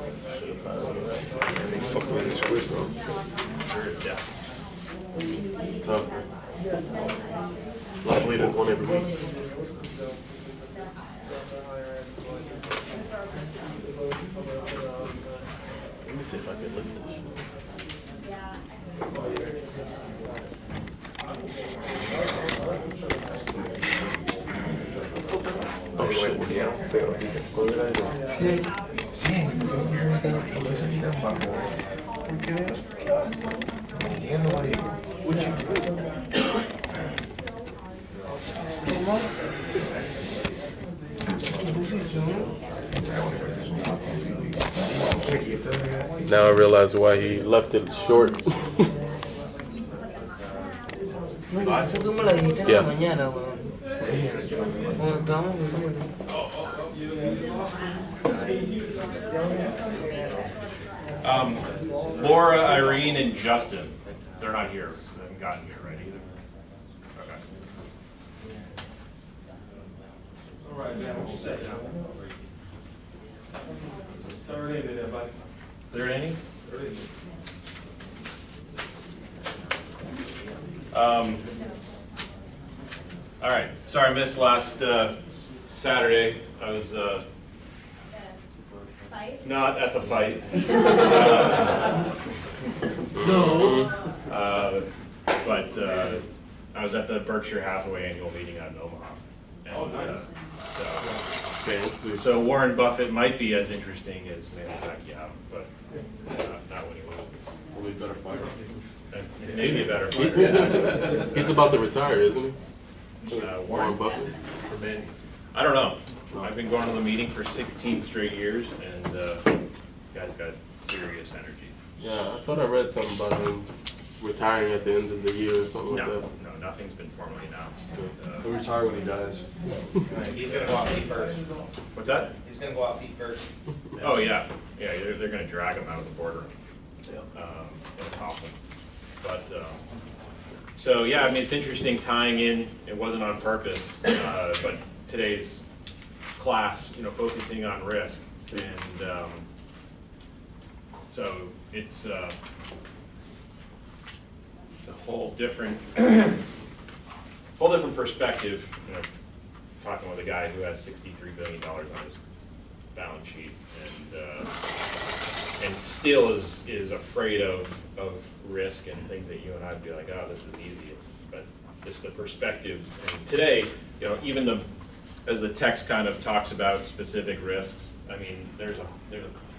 They fucked with this quiz, bro. Yeah. It's tough, man. Luckily, there's one every week. Let me see if I can lift this. Oh shit. Now I realize why he left it short. Tú me la dijiste en la mañana, weón. Cuando estábamos Laura, Irene, and Justin. They're not here. They haven't gotten here right either. Okay. All right, man. What you say? Third inning, everybody. Third inning? Third inning. All right. Sorry I missed last Saturday. I was not at the fight. No. But I was at the Berkshire Hathaway annual meeting out in Omaha. And, so Warren Buffett might be as interesting as Manny Pacquiao, but not when he loses. Probably better fighter. Maybe a better fighter. He's about to retire, isn't he? Warren Buffett. For Manny. I don't know. I've been going to the meeting for 16 straight years, and you guys got serious energy. Yeah, I thought I read something about him retiring at the end of the year or something like that. No, nothing's been formally announced. He'll retire when he dies. He's going to go out feet first. What's that? He's going to go out feet first. Oh, yeah. Yeah, they're going to drag him out of the boardroom. In a coffin. But, so yeah, I mean, it's interesting tying in, it wasn't on purpose, but today's class, focusing on risk. And so it's a whole different, perspective, talking with a guy who has $63 billion on his balance sheet and still is afraid of risk and things that you and I'd be like, oh, this is easy. But it's the perspectives. And today, even as the text kind of talks about specific risks, I mean, there's a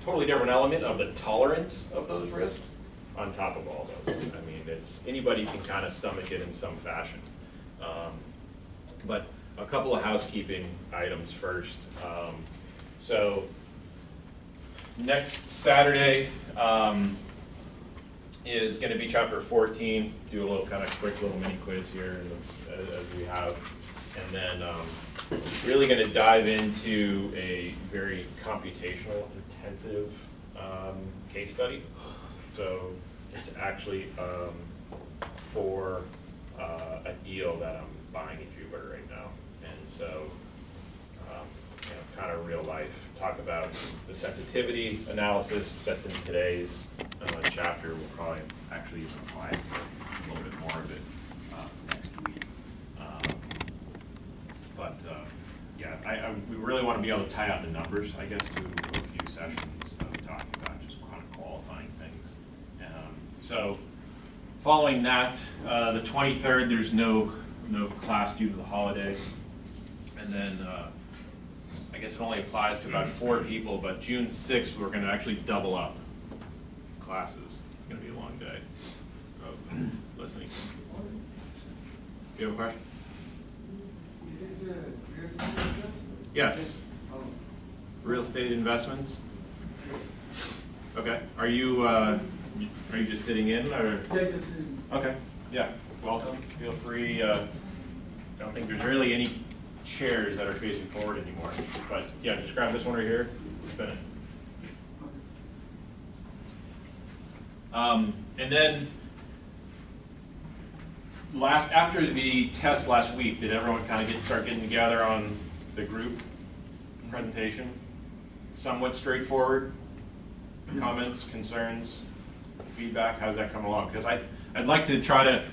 totally different element of the tolerance of those risks on top of all those. I mean, anybody can kind of stomach it in some fashion. But a couple of housekeeping items first. So next Saturday is going to be chapter 14. Do a little kind of quick little mini quiz here as we have. And then really going to dive into a very computational intensive case study. So it's actually for a deal that I'm buying in Jupiter right now. And so kind of real life, talk about the sensitivity analysis that's in today's chapter. We'll probably actually even apply a little bit more of it next week. Yeah, we really want to be able to tie out the numbers, I guess, to a few sessions of talking about just kind of qualifying things. So following that, the 23rd, there's no class due to the holiday. And then I guess it only applies to about 4 people, but June 6th, we're going to actually double up classes. It's going to be a long day of listening. Do you have a question? Yes. Real estate investments? Okay. Are you just sitting in, or? Yeah, just sitting. Okay. Yeah. Welcome. Feel free. I don't think there's really any chairs that are facing forward anymore. But yeah, just grab this one right here, spin it. And then after the test last week, did everyone kind of start getting together on the group presentation? Somewhat straightforward. comments, concerns, feedback? How's that coming along? Because I'd like to try to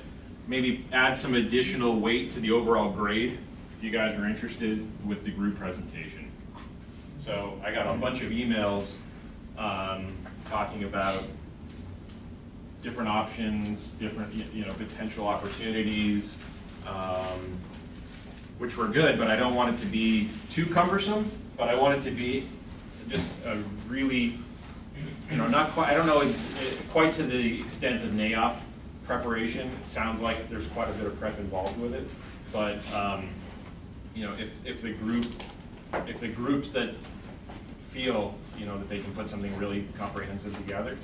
maybe add some additional weight to the overall grade, if you guys are interested, with the group presentation. So I got a bunch of emails talking about different options, different potential opportunities, which were good, but I don't want it to be too cumbersome. But I want it to be just a really, not quite. I don't know quite to the extent of NAOP preparation. It sounds like there's quite a bit of prep involved with it, but if the groups that feel that they can put something really comprehensive together,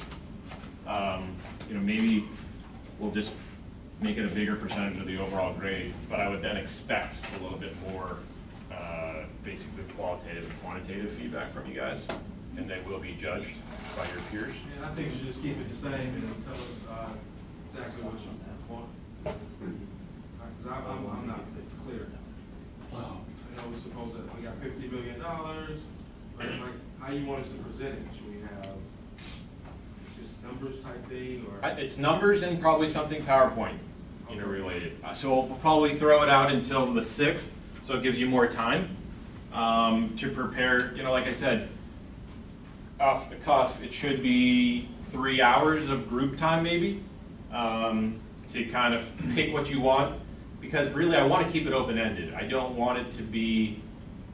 maybe we'll just make it a bigger percentage of the overall grade. But I would then expect a little bit more, basically qualitative and quantitative feedback from you guys, and they will be judged by your peers. And I think you should just keep it the same and tell us exactly what you want. Because I'm not clear. I know we're supposed to, we got $50 million, but like, how you want us to present it? Should we have just numbers type thing, or? It's numbers and probably something PowerPoint, related. So we'll probably throw it out until the 6th, so it gives you more time to prepare. Like I said, off the cuff, it should be 3 hours of group time maybe, to kind of pick what you want, because really I want to keep it open-ended. I don't want it to be,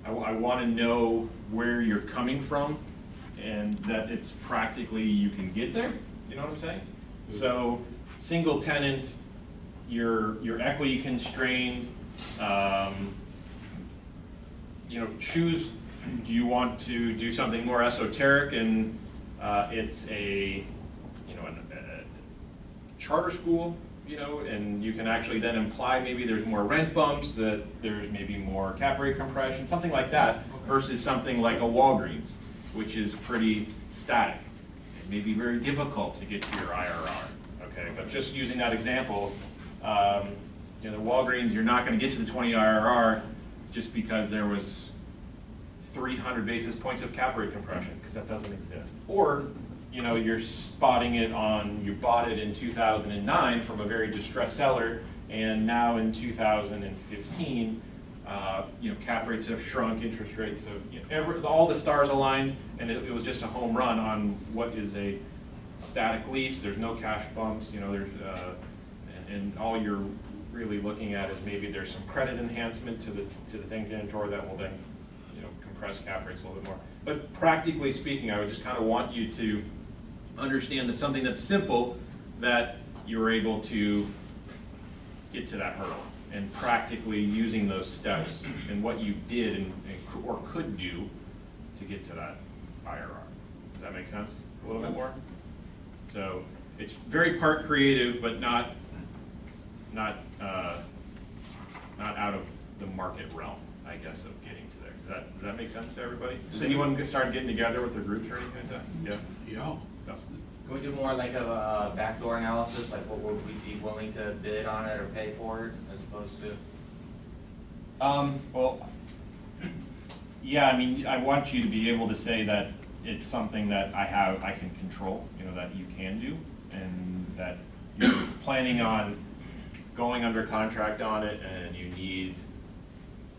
I want to know where you're coming from and that it's practically you can get there, you know what I'm saying? Mm-hmm. So single tenant, you're equity constrained, choose, do you want to do something more esoteric and it's a charter school, and you can actually then imply maybe there's more rent bumps, that there's maybe more cap rate compression, something like that, versus something like a Walgreens, which is pretty static. It may be very difficult to get to your IRR, okay? But just using that example, the Walgreens, you're not going to get to the 20 IRR just because there was 300 basis points of cap rate compression, because that doesn't exist. Or you're spotting it on, you bought it in 2009 from a very distressed seller, and now in 2015, cap rates have shrunk, interest rates have, all the stars aligned, and it was just a home run on what is a static lease. There's no cash bumps, there's, and all you're really looking at is maybe there's some credit enhancement to the thing guarantor that will then, compress cap rates a little bit more. But practically speaking, I would just kind of want you to understand that something that's simple, that you're able to get to that hurdle, and practically using those steps and what you did or could do to get to that IRR. Does that make sense? A little bit more? So it's very part creative, but not out of the market realm, I guess, of getting to there. Does that make sense to everybody? Does anyone start getting together with their groups or anything like that? Yeah? Yeah. Can we do more like a backdoor analysis, like what would we be willing to bid on it or pay for it, as opposed to? Well, yeah, I mean, I want you to be able to say that it's something that I can control, that you can do, and that you're planning on going under contract on it, and you need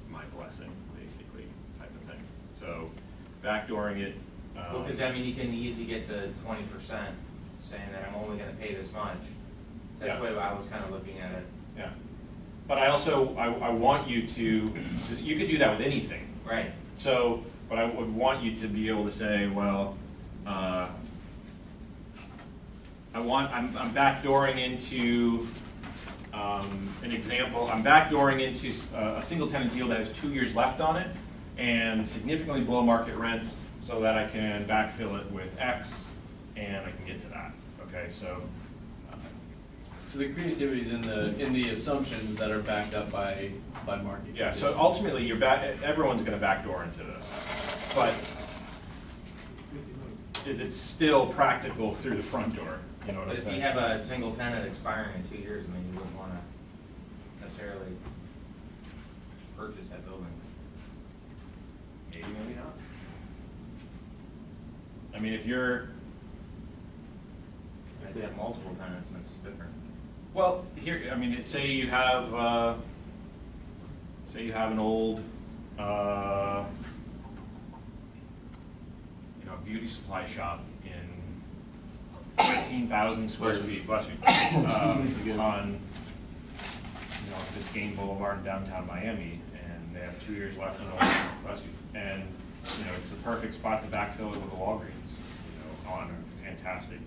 my blessing, basically, type of thing. So, backdooring it. Well, because you can easily get the 20%, saying that I'm only going to pay this much. That's the way I was kind of looking at it. Yeah. But I also, I want you to, because you could do that with anything. Right. So, but I would want you to be able to say, well, I'm backdooring into an example. I'm backdooring into a single tenant deal that has 2 years left on it and significantly below market rents, so that I can backfill it with X and I can get to that. Okay, so. So the creativity is in the assumptions that are backed up by market. Yeah. So ultimately, everyone's going to backdoor into this, but is it still practical through the front door? You know what But I'm if saying? you have a single tenant expiring in 2 years, you wouldn't want to necessarily purchase that building. Maybe not. I mean, if you're If they have multiple tenants, that's different. Well, here, I mean, say you have an old, beauty supply shop in 13,000 square feet, bless me, on, Biscayne Boulevard in downtown Miami, and they have 2 years left on the, bless you, and, it's the perfect spot to backfill it with a Walgreens, on a fantastic,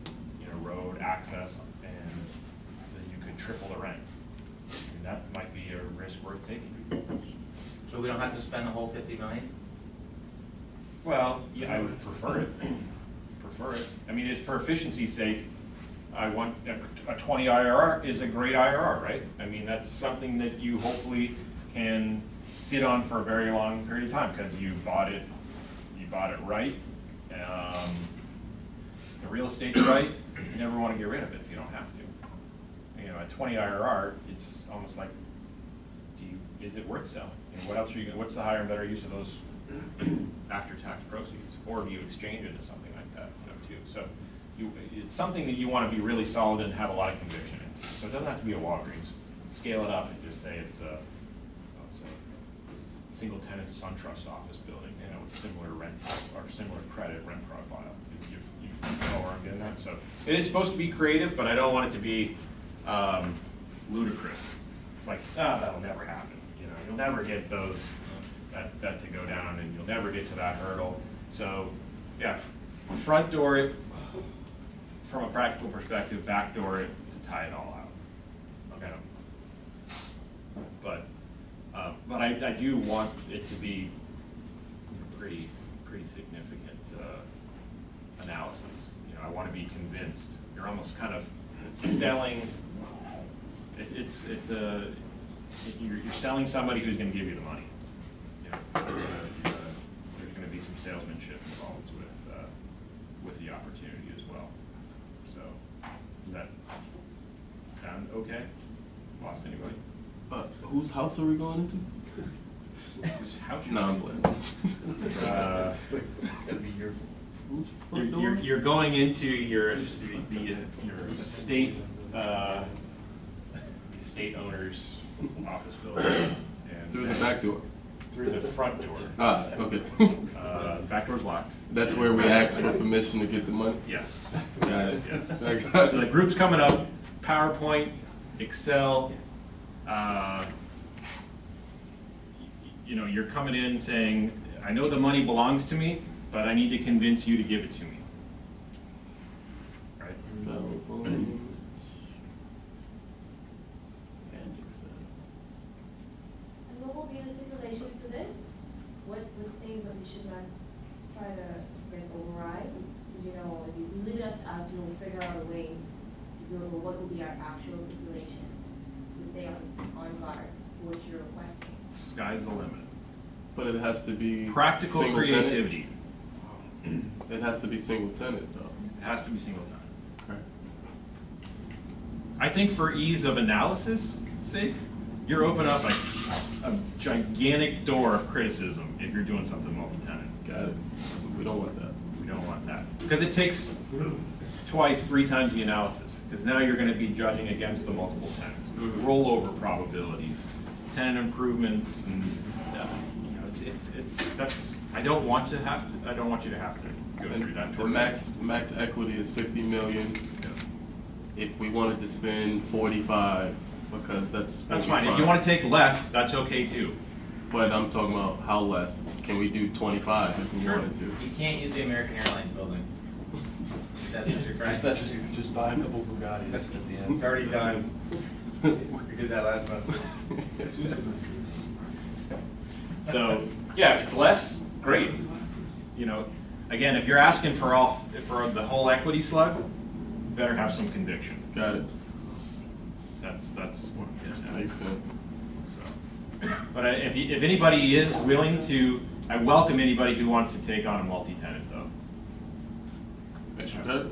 road access, and then you could triple the rent. And that might be a risk worth taking. So we don't have to spend the whole 50 million? Well, yeah, I would prefer it. I mean, for efficiency's sake, I want a 20 IRR is a great IRR, right? I mean, that's something that you hopefully can sit on for a very long period of time because you bought it right. The real estate's right. You never want to get rid of it if you don't have to. At 20 IRR, it's almost like, is it worth selling? What else are you? What's the higher and better use of those after-tax proceeds, or do you exchange it to something like that, too? So, it's something that you want to be really solid and have a lot of conviction in. So it doesn't have to be a Walgreens. Scale it up and just say it's a single-tenant SunTrust office building, with similar rent or similar credit rent profile. You know where I'm getting at. So it is supposed to be creative, but I don't want it to be ludicrous. Like, that'll never happen. You'll never get those that to go down, and you'll never get to that hurdle. So, yeah, front door it from a practical perspective, back door it to tie it all out. Okay. But I do want it to be pretty significant analysis. I want to be convinced. You're almost kind of selling. You're selling somebody who's going to give you the money. There's going to be some salesmanship involved with the opportunity as well. So, does that sound okay? Lost anybody? Whose house are we going into? Whose house? No, I'm playing. It's gotta be your. Who's front door? You're going into your estate owner's office building. And Through the back door. Through the front door. Ah, okay. The back door's locked. That's where we ask for permission to get the money? Yes. Got it. Yes. I got So the it. group's coming up, PowerPoint, Excel. You're coming in saying, I know the money belongs to me, but I need to convince you to give it to me. Right? And what will be the stipulations to this? What things that we should not try to, override? Because, if you leave it up to us, we'll figure out a way to do it, but what will be our actual stipulations to stay on guard for what you're requesting? Sky's the limit. But it has to be Practical single creativity. Tenant. It has to be single tenant, though. It has to be single time. Right. I think for ease of analysis sake, you're opening up a gigantic door of criticism if you're doing something multi-tenant. Got it. We don't want that. We don't want that. Because it takes twice, 3 times the analysis. Because now you're going to be judging against the multiple tenants. Rollover probabilities, tenant improvements, and I don't want you to have to go through that. The max equity is 50 million. If we wanted to spend 45, because that's fine. If you want to take less, that's okay too. But I'm talking about how less. Can we do 25 if we wanted to? You can't use the American Airlines building. That's what you're trying. Just buy a couple Bugattis at the end. It's already done. We did that last month. So, yeah, if it's less, great. Again, if you're asking for the whole equity slug, you better have some conviction. Got it. That's what I'm getting at. Makes sense. So, but if anybody is willing to, I welcome anybody who wants to take on a multi-tenant though. Extra credit?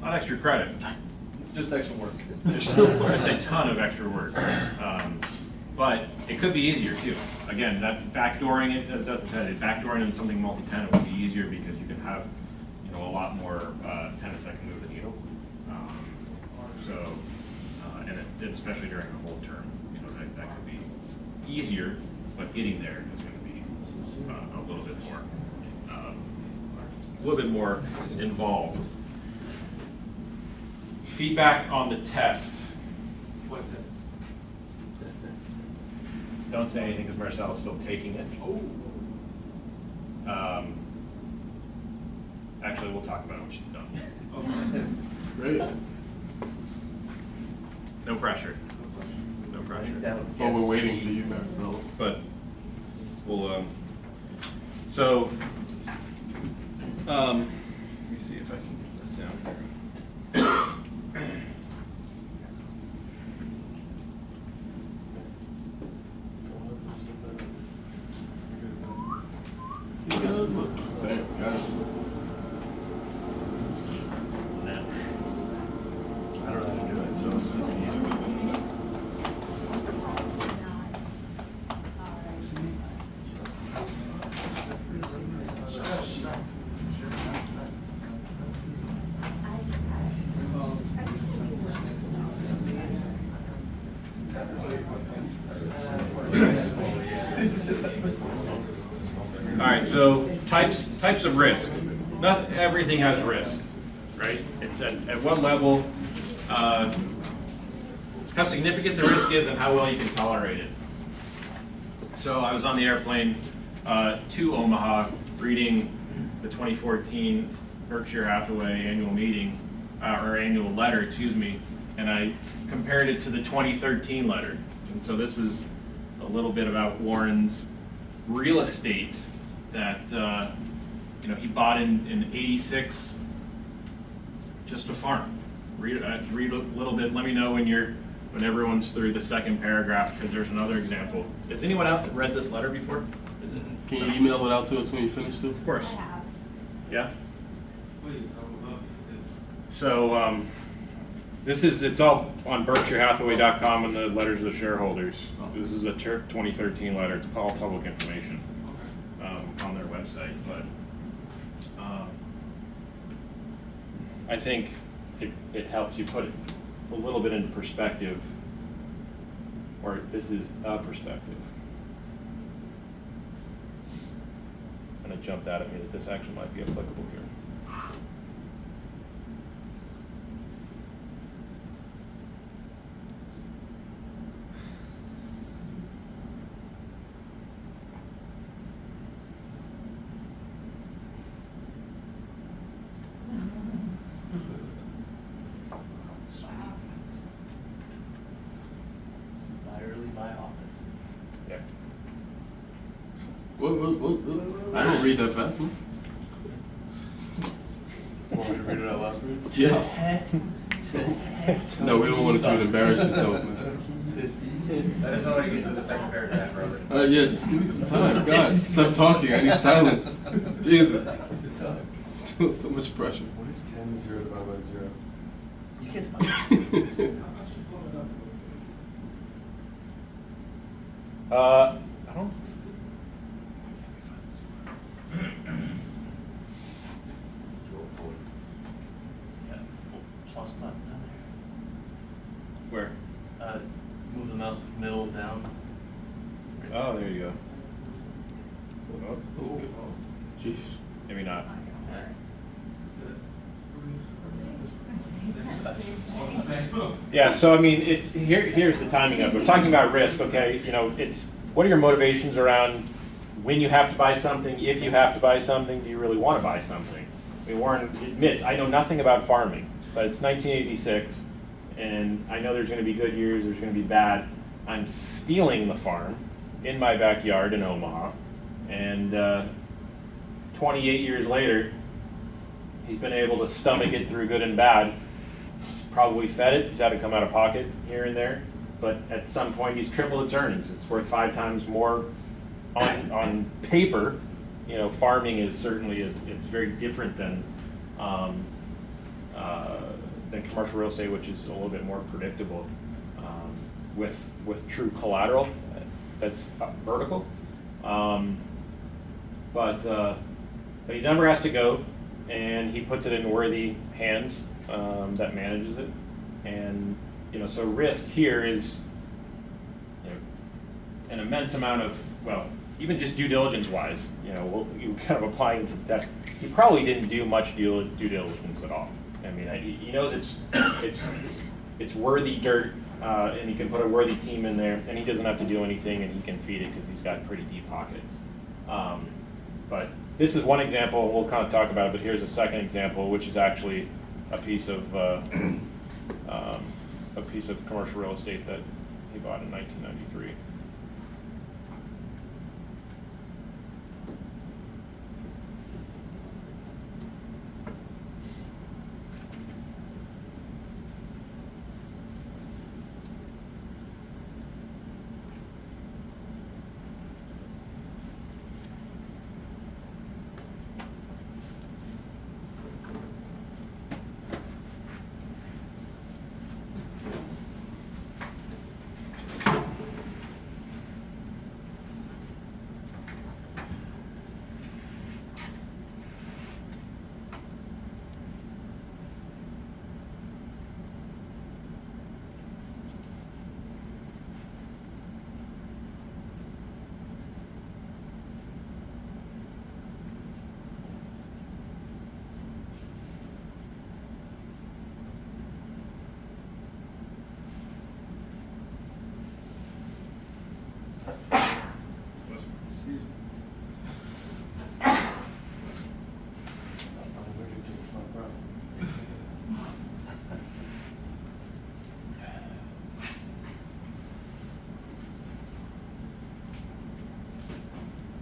Not extra credit. Just extra work. Just a ton of extra work. But it could be easier too. Again, that backdooring it, as Dustin said, backdooring in something multi-tenant would be easier because you can have, a lot more tenants that can move the needle. especially during a whole term, you know, that could be easier, but getting there is going to be a little bit more involved. Feedback on the test. What test? Don't say anything because Marcel's still taking it. Actually, we'll talk about it when she's done. Okay. Great. No pressure. No pressure. But we're waiting for you guys, so. But we'll, so, let me see if I can get this down here. Damn, got it. I don't know how to do it, so it's super easy. All right, so types of risk. Not everything has risk, right? It's at what level, how significant the risk is and how well you can tolerate it. So I was on the airplane to Omaha reading the 2014 Berkshire Hathaway annual meeting, or annual letter, excuse me, and I compared it to the 2013 letter. And so this is a little bit about Warren's real estate that you know, he bought in '86, just a farm. Read a little bit. Let me know when everyone's through the second paragraph, because there's another example. Has anyone out read this letter before? Can you email it out to us when you finish, too? Of course. Yeah. Please, I would love this. So it's all on BerkshireHathaway.com and the letters of the shareholders. This is a 2013 letter. It's all public information on their website. But I think it helps you put it a little bit into perspective, or this is a perspective. And it jumped out at me that this actually might be applicable here. Buy early, buy often. Yeah. What? I don't read that fast, huh? Want me to read it out loud for you? Yeah. No, we don't want you to embarrass yourself, man. I just want to get to the second paragraph, Robert. Yeah, just give me some time. God, stop talking. I need silence. Jesus. So much pressure. What is 10 0 divided by 0? You can't find it. I don't. Plus button down Where? there. Move the mouse middle down. Oh, there you go. Oh, Jeez. maybe not. Yeah, so I mean, here's the timing of it. We're talking about risk, okay? You know, it's what are your motivations around when you have to buy something, if you have to buy something, do you really want to buy something? I mean, Warren admits, I know nothing about farming, but it's 1986, and I know there's going to be good years, there's going to be bad. I'm stealing the farm in my backyard in Omaha, and 28 years later, he's been able to stomach it through good and bad. He's probably fed it, he's had to come out of pocket here and there, but at some point he's tripled its earnings. It's worth 5 times more on paper. You know, farming is certainly, it's very different than commercial real estate, which is a little bit more predictable with true collateral that's vertical. But he never has to go, and he puts it in worthy hands that manages it. And so risk here is an immense amount of, well, even just due diligence wise, you kind of applying to the test. He probably didn't do much due diligence at all. I mean, he knows it's worthy dirt, and he can put a worthy team in there, and he doesn't have to do anything, and he can feed it because he's got pretty deep pockets. But this is one example. We'll kind of talk about it, but here's a second example, which is actually a piece of commercial real estate that he bought in 1993.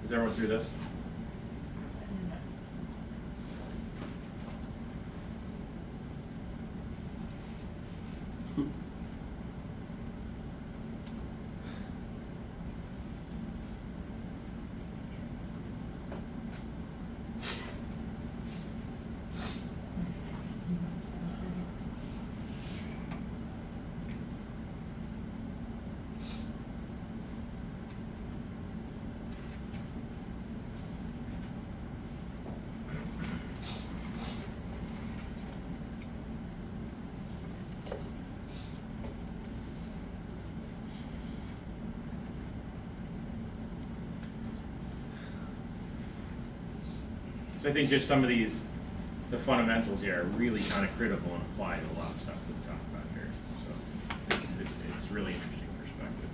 Is everyone through this? So I think just some of the fundamentals here are really kind of critical and apply to a lot of stuff that we talked about here. So it's really interesting perspective.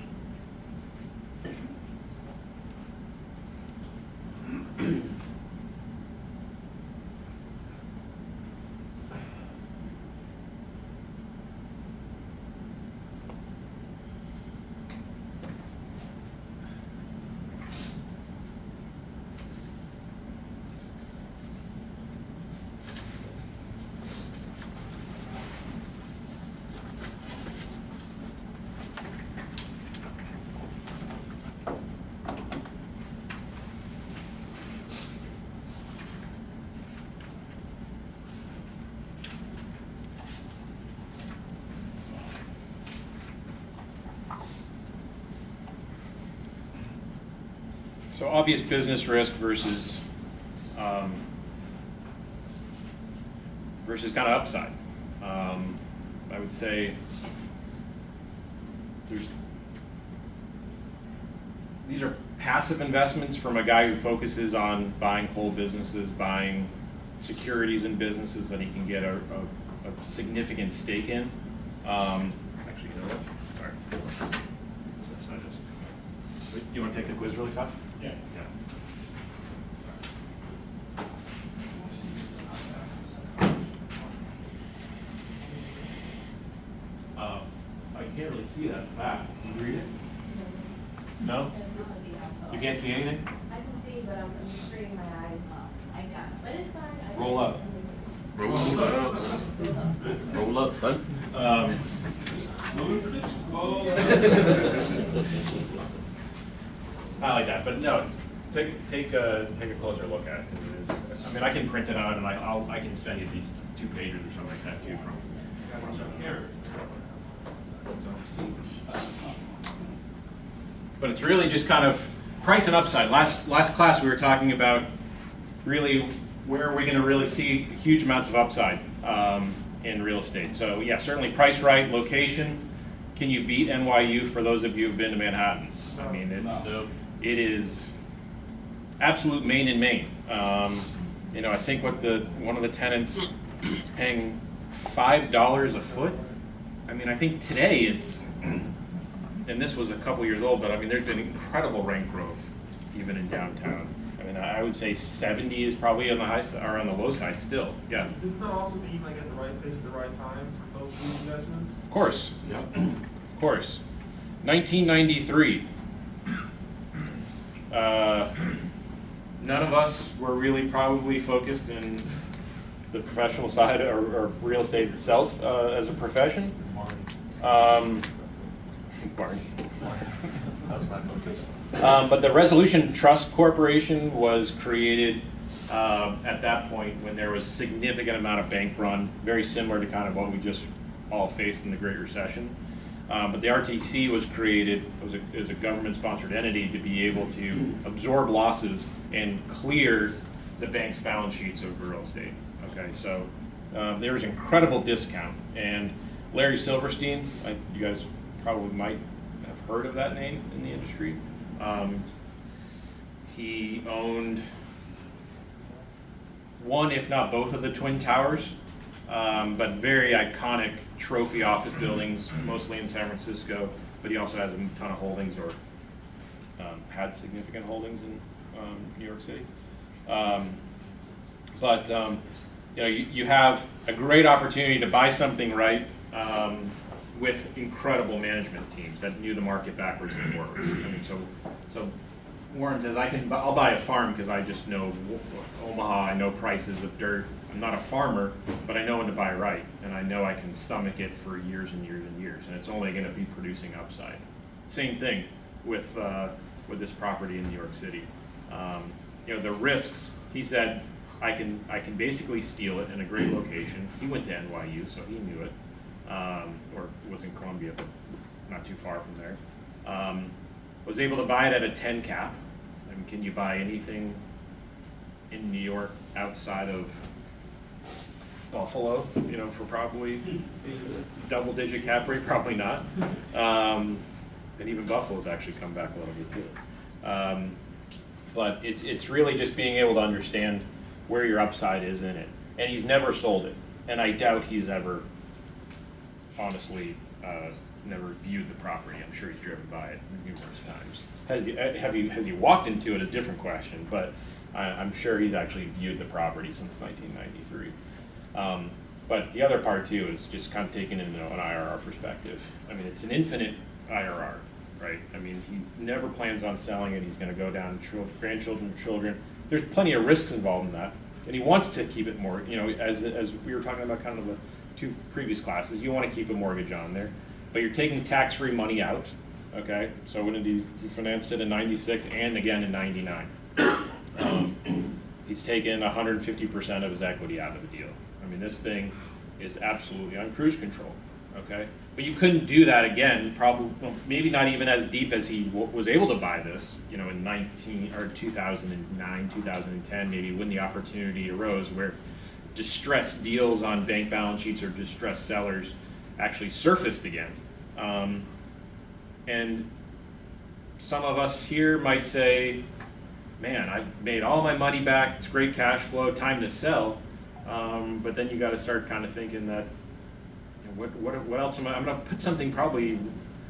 So obvious business risk versus kind of upside. I would say these are passive investments from a guy who focuses on buying whole businesses, buying securities in businesses that he can get a significant stake in. Actually, you know what? Sorry. You want to take the quiz really fast? Yeah. I can't really see that back. Can you read it? No? You can't see anything? I can see, but I'm just straining my eyes. I got it. But it's fine. Roll up. Roll up, son. I like that, but no, take a closer look at it. I mean, I can print it out and I can send you these 2 pages or something like that too from. But it's really just kind of price and upside. Last class we were talking about really where are we going to really see huge amounts of upside in real estate. So yeah, certainly price right, location. can you beat NYU for those of you who've been to Manhattan? I mean, No. it is absolute main and main. You know, I think one of the tenants is paying $5 a foot. I mean, I think today it's, and this was a couple years old, but I mean, there's been incredible rent growth even in downtown. I mean, I would say 70 is probably on the high side, or on the low side still. Yeah. Isn't that also being like at the right place at the right time for those new investments? Of course. Yep. Of course. 1993. None of us were really probably focused in the professional side or real estate itself as a profession. Barney. That was my focus. But the Resolution Trust Corporation was created at that point when there was significant amount of bank run, very similar to kind of what we just all faced in the Great Recession. But the RTC was created as a government-sponsored entity to be able to absorb losses and clear the bank's balance sheets of real estate. Okay, so there was incredible discount, and Larry Silverstein, you guys probably might have heard of that name in the industry. He owned one, if not both, of the Twin Towers, but very iconic trophy office buildings, mostly in San Francisco, but he also has a ton of holdings, or had significant holdings in New York City. You know, you have a great opportunity to buy something right with incredible management teams that knew the market backwards and forwards. I mean, so Warren says, I'll buy a farm because I just know Omaha, I know prices of dirt. I'm not a farmer, but I know when to buy right, and I know I can stomach it for years and years and years, and it's only going to be producing upside. Same thing with this property in New York City. You know, the risks. He said, I can basically steal it in a great location. He went to NYU, so he knew it, or was in Columbia, but not too far from there. Was able to buy it at a 10 cap. I mean, can you buy anything in New York outside of Buffalo, you know, for probably double-digit cap rate? Probably not. And even Buffalo's actually come back a little bit too. But it's really just being able to understand where your upside is in it. And he's never sold it. And I doubt he's ever, honestly, never viewed the property. I'm sure he's driven by it numerous times. Has he walked into it? A different question, but I'm sure he's actually viewed the property since 1993. But the other part too is just kind of taking into an IRR perspective. I mean, it's an infinite IRR, right? I mean, he never plans on selling it. He's going to go down to grandchildren, children. There's plenty of risks involved in that, and he wants to keep it more. You know, as we were talking about, kind of the two previous classes, you want to keep a mortgage on there, but you're taking tax-free money out. Okay, so when he financed it in '96 and again in '99, he's taken 150% of his equity out of the deal. I mean, this thing is absolutely on cruise control. Okay, but you couldn't do that again. Probably, well, maybe not even as deep as he was able to buy this. You know, in 2009, 2010, maybe when the opportunity arose where distressed deals on bank balance sheets or distressed sellers actually surfaced again. And some of us here might say, man, I've made all my money back, it's great cash flow, time to sell. But then you got to start kind of thinking that, you know, what else am I'm going to put something I'm going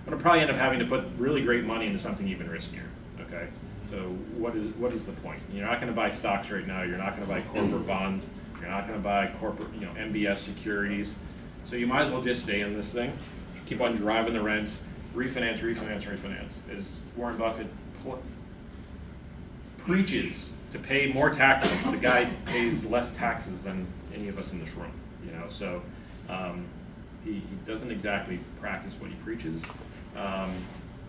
to probably end up having to put really great money into something even riskier. Okay, so what is the point? You're not going to buy stocks right now. You're not going to buy corporate bonds. You're not going to buy corporate, you know, MBS securities. So you might as well just stay in this thing, keep on driving the rents, refinance, refinance, refinance. As Warren Buffett preaches to pay more taxes, the guy pays less taxes than any of us in this room. You know, so he doesn't exactly practice what he preaches.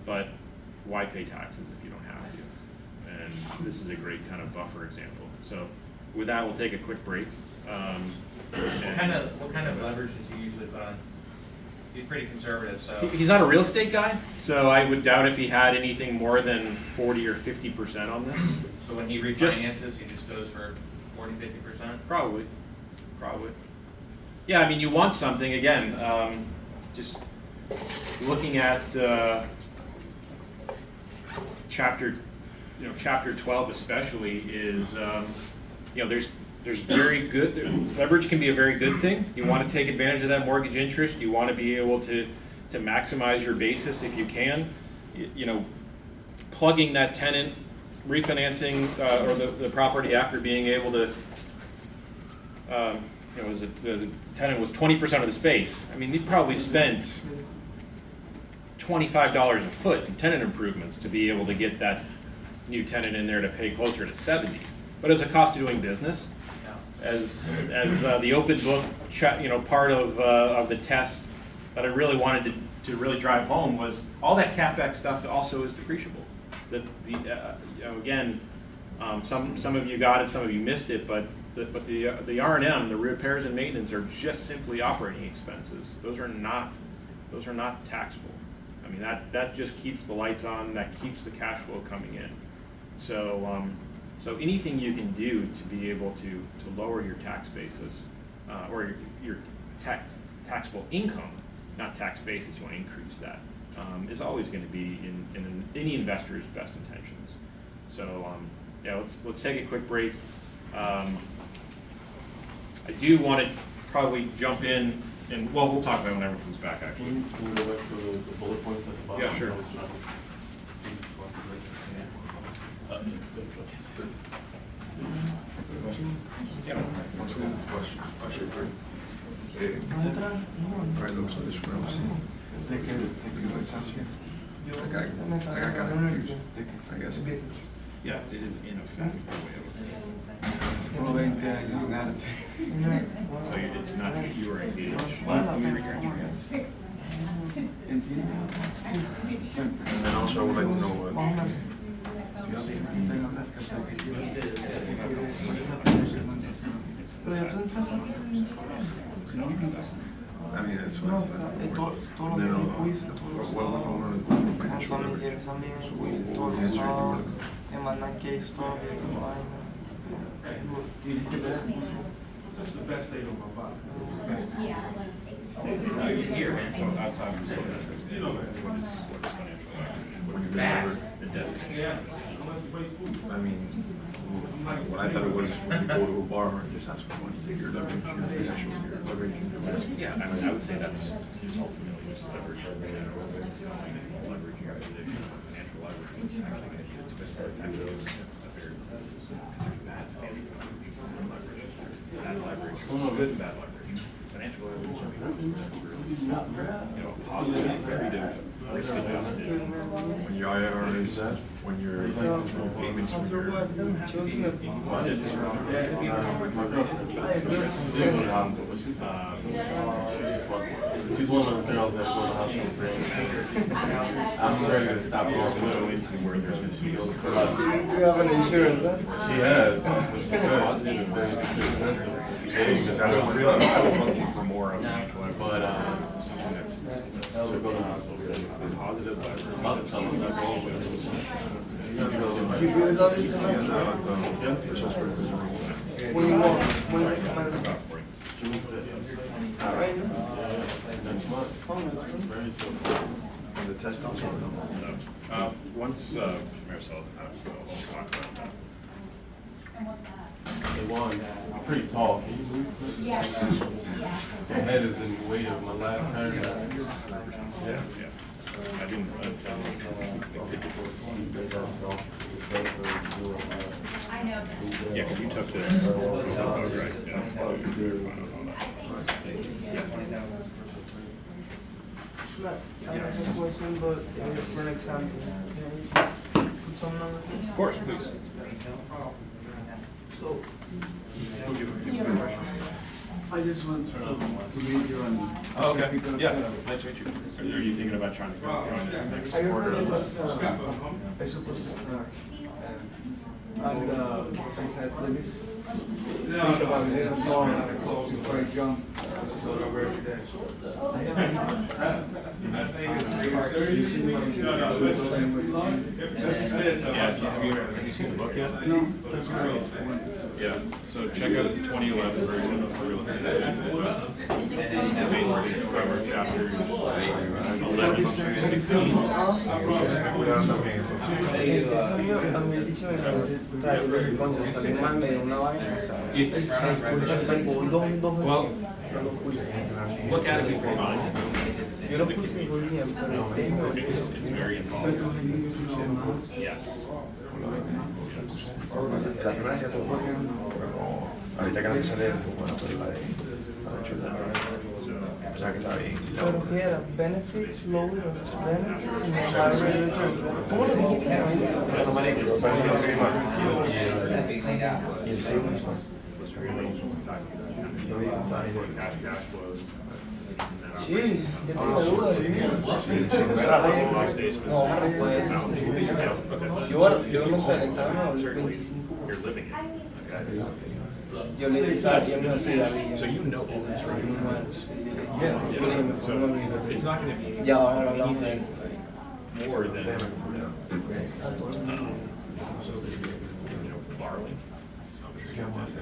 But why pay taxes if you don't have to? And this is a great kind of buffer example. So with that, we'll take a quick break. What kind of leverage does he usually put on? He's pretty conservative, so. He's not a real estate guy, so I would doubt if he had anything more than 40 or 50% on this. So when he refinances, he just goes for 40, 50%? Probably. Yeah, I mean, you want something, again, just looking at chapter 12 especially is, there's very good, leverage can be a very good thing. You want to take advantage of that mortgage interest. You want to be able to maximize your basis if you can. Plugging that tenant, refinancing or the property after being able to, the tenant was 20% of the space. I mean, he probably spent $25 a foot in tenant improvements to be able to get that new tenant in there to pay closer to 70. But as a cost of doing business, as the open book, part of the test that I really wanted to really drive home was all that CapEx stuff also is depreciable. Again, some of you got it, some of you missed it, but the R&M, the repairs and maintenance, are just simply operating expenses. Those are not taxable. I mean, that just keeps the lights on, that keeps the cash flow coming in. So anything you can do to be able to lower your tax basis or your taxable income, not tax basis, you want to increase that, is always going to be in any investor's best intentions. So let's take a quick break. I do want to probably jump in and we'll talk about it whenever it comes back. Actually, Can we go back to the bullet points at the bottom? Yeah, sure. Yeah, it is in effect. So it's not that you are engaged. And then also I would like to know what. I mean, it's what we're going on financial leverage. That's the best state of my body. Here, man. So outside of You know, man. Fast. the definition. Yeah. I mean, what I thought it was when you go to a bar and just ask for money, your leverage, your financial, your leverage. Yeah, I would say that's ultimately just leverage. Leverage your position, financial leverage. It's actually going to get twisted. It's actually a very bad financial leverage. Bad leverage. Good and bad leverage. Financial leverage. Positive, accretive, risk adjusted. When your IRR is, when your payments, when your She's one of those girls that go to hospital for anything. I'm ready to stop going to Into where there's going to be You have an insurance, huh? She has, which is good. It's very expensive. Dating this That's girl. what I was looking for more of financial leverage. But She'll go to the hospital. Positive leverage. I'll tell them that goal. You agree with all this? When you want, when you come out. All right. Next month. Very soon. And the test also. Once Mayor Sullivan has, we'll talk about that. They won. I'm pretty tall. Can you move? Yeah. My head is in the way of my last term. Yeah. I didn't. I know. Yeah, because you took this. Right. Yeah. I have a question, but for an example, can you put some numbers? Of course, please. So, I just want to meet you and. Oh, okay. Yeah. Nice to meet you. Are you thinking about trying to join the next I quarter? heard it was, I supposed to start. And I said, let me think about it a little more before I jump. So over every day. I have No, listen. If you said something. Yeah. Have you seen the book yet? no, that's great. Yeah. So check out the 2011 version of Real Estate Investments. Basically cover chapters Cuidaron también. Look at it before buying it. It's very involved. Yes. La primera hacía todo bueno, pero no, ahorita que no me sale, bueno, pues la de chula, o sea que está bien. Pero que era benefits, low benefits, y no high rate. ¿Cómo lo dijiste? No, marico, yo parece que no quería más. Y el CEO mismo. Yo digo, está ahí. Sí, yo tengo dudas. Yo no sé, el examen es 25. Yo le dije a alguien, no sé, So you know all this, right? So it's not going to be ya ahora hablamos de eso. more than borrowing. They're going to be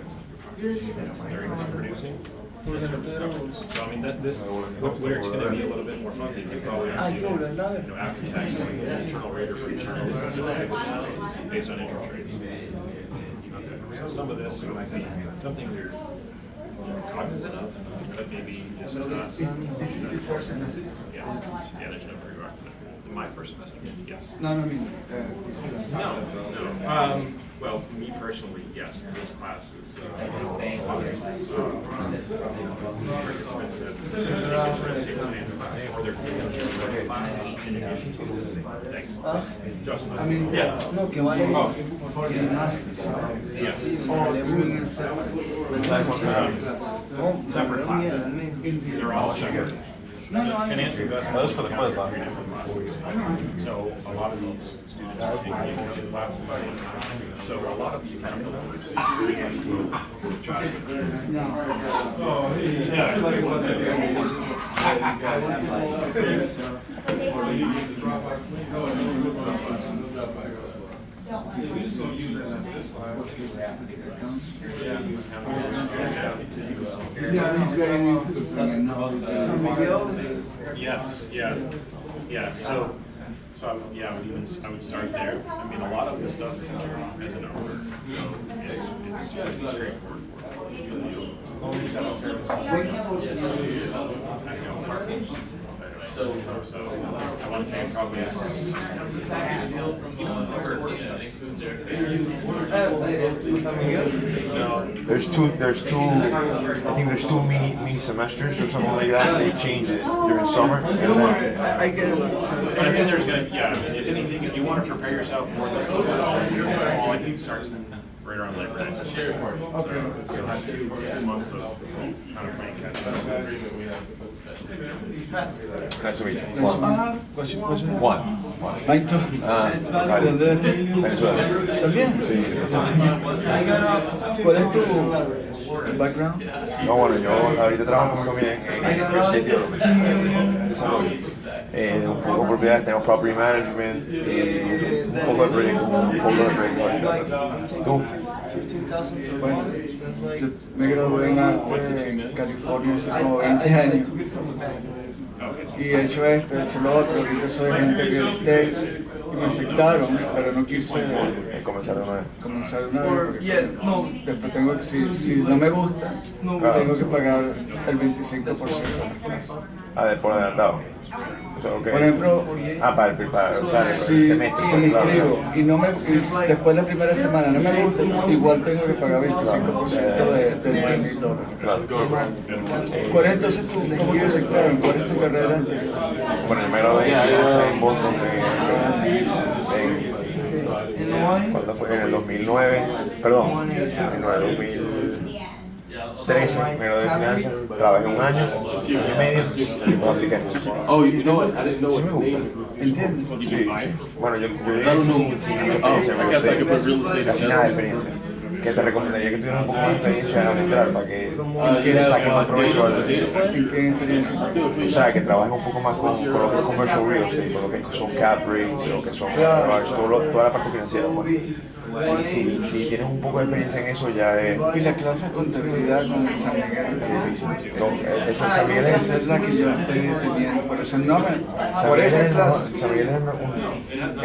producing. So I mean, where it's going to be a little bit more funky, you probably have to do, after tax, internal rate of return, based on interest rates. Okay. So some of this might be something you're cognizant of, but maybe just not. This is the first semester. Yeah, there's no pre-req. My first semester, yes. No, I mean, No. Well, me personally, yes, this class is very expensive. Take finance class, or they're taking a class in addition to this. Thanks. I mean, Yeah. no, que vale for the masters. Or doing Separate classes. They're all separate. Finance investment. Those for the quiz, huh? Three different classes. So a lot of these students are taking accounting classes. So a lot of you kind of We just gonna use that as a system. Yes, yeah, so yeah, I would start there. I mean, a lot of the stuff as an owner, it's pretty straightforward for you. So I want to say probably There's two, I think there's two mini semesters or something like that. They change it during summer. And then, I get it. But I think there's gonna, yeah, I mean, if anything, if you want to prepare yourself more than fall, I think starts right around Labor Day. So you'll have 2 months of kind of playing catch up. nice to meet you. Well, I have question. One. Mine too. Venezuela. ¿También? Sí. I got ¿cuál es tu background? No, bueno, yo ahorita trabajo también en el sitio de desarrollo. Un poco de propiedad, tengo property management, un poco de proyecto, un poco de proyecto. ¿Tú? 15,000. Bueno, yo me gradué en arte en California hace como 20 años. Y he hecho esto, he hecho lo otro, ahorita soy gente que esté y me aceptaron, pero no quise Comenzar de nuevo. comenzar una vez. No, después tengo que, si no me gusta, tengo que pagar el 25% de las clases. A ver, por adelantado. O sea, okay. Por ejemplo, para usar el si semestre. me inscribo y no me, después de la primera semana no me gusta, igual tengo que pagar 25% de $10,000. Claro. ¿Cuál es entonces cómo te aceptaron? ¿Cuál es tu carrera anterior? Bueno, el mero de finanzas en Boston cuando fue en el 2009, perdón, en el 2013, mero de finanzas, trabajé un año y medio y después apliqué. Oh, you know what? I didn't know Sí what me gusta. ¿Entiendes? Sí. Bueno, yo llegué sin experiencia, I guess I could put real estate casi nada de experiencia. Que te recomendaría que tuvieras un poco más de experiencia al entrar para que le saques más provecho al... ¿En qué experiencia? O sea, que trabajes un poco más con lo que es commercial real estate, con lo que son cap rates, lo que son toda la parte financiera. Bueno. Si tienes un poco de experiencia en eso, ya es Y la clase de contabilidad con San Miguel. difícil. No, esa San Miguel Esa es la que yo estoy teniendo, por eso no me... San Por Miguel esa es el mejor- clase. San Miguel es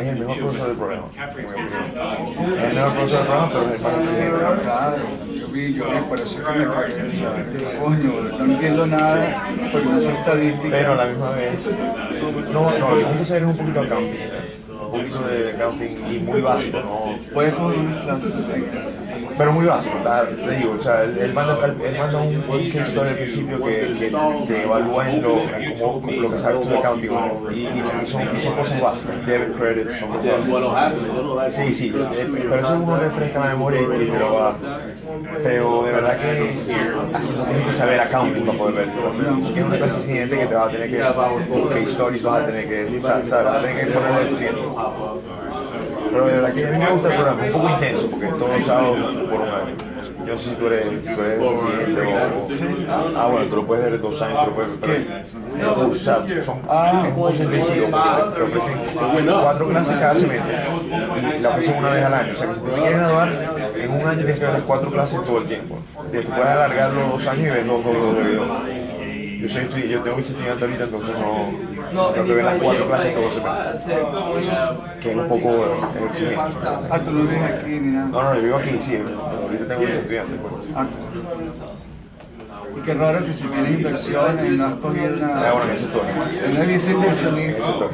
el mejor profesor del programa. En mi opinión. Es el mejor profesor del programa, pero es el más exigente. Claro, yo vi, por eso es que me cabeza. Coño, no entiendo nada, porque no sé estadística. Pero a la misma vez, no, lo que tienes que saber es un poquito de accounting. Un poquito de accounting y muy básico, ¿no? Puedes coger unas clases. Pero muy básico, te digo, o sea, él manda un case story al principio que te evalúa en lo que sabes tú de accounting, ¿no? y son cosas básicas, debit, credit, son cosas. Sí, pero eso uno refresca la memoria y te lo va. Pero de verdad que así no tienes que saber accounting para poder verlo. Es una clase siguiente que te vas a tener que, case stories vas a tener que, ¿sabes? Vas a tener que ponerle tu tiempo. Pero de verdad que a mí me gusta el programa, un poco intenso, porque es todo usado por un año. Yo no sé si tú eres residente o... bueno, tú lo puedes ver 2 años, tú lo puedes ver... O sea, es un curso intensivo, porque te ofrecen 4 clases cada semestre y la ofrecen una vez al año. O sea, que si te quieres graduar, en un año tienes que ver las 4 clases todo el tiempo. Tú puedes alargar los 2 años y ver los videos. Yo tengo que ser estudiante ahorita, entonces tengo que ver las 4 clases todo el semestre, que es un poco exigente. Tú no vives aquí ni nada. No, yo vivo aquí, sí, pero ahorita tengo que ser estudiante. Y qué raro que si tienes inversiones y no has cogido nada. Bueno, eso es todo. Uno dice inversionista. Eso es todo.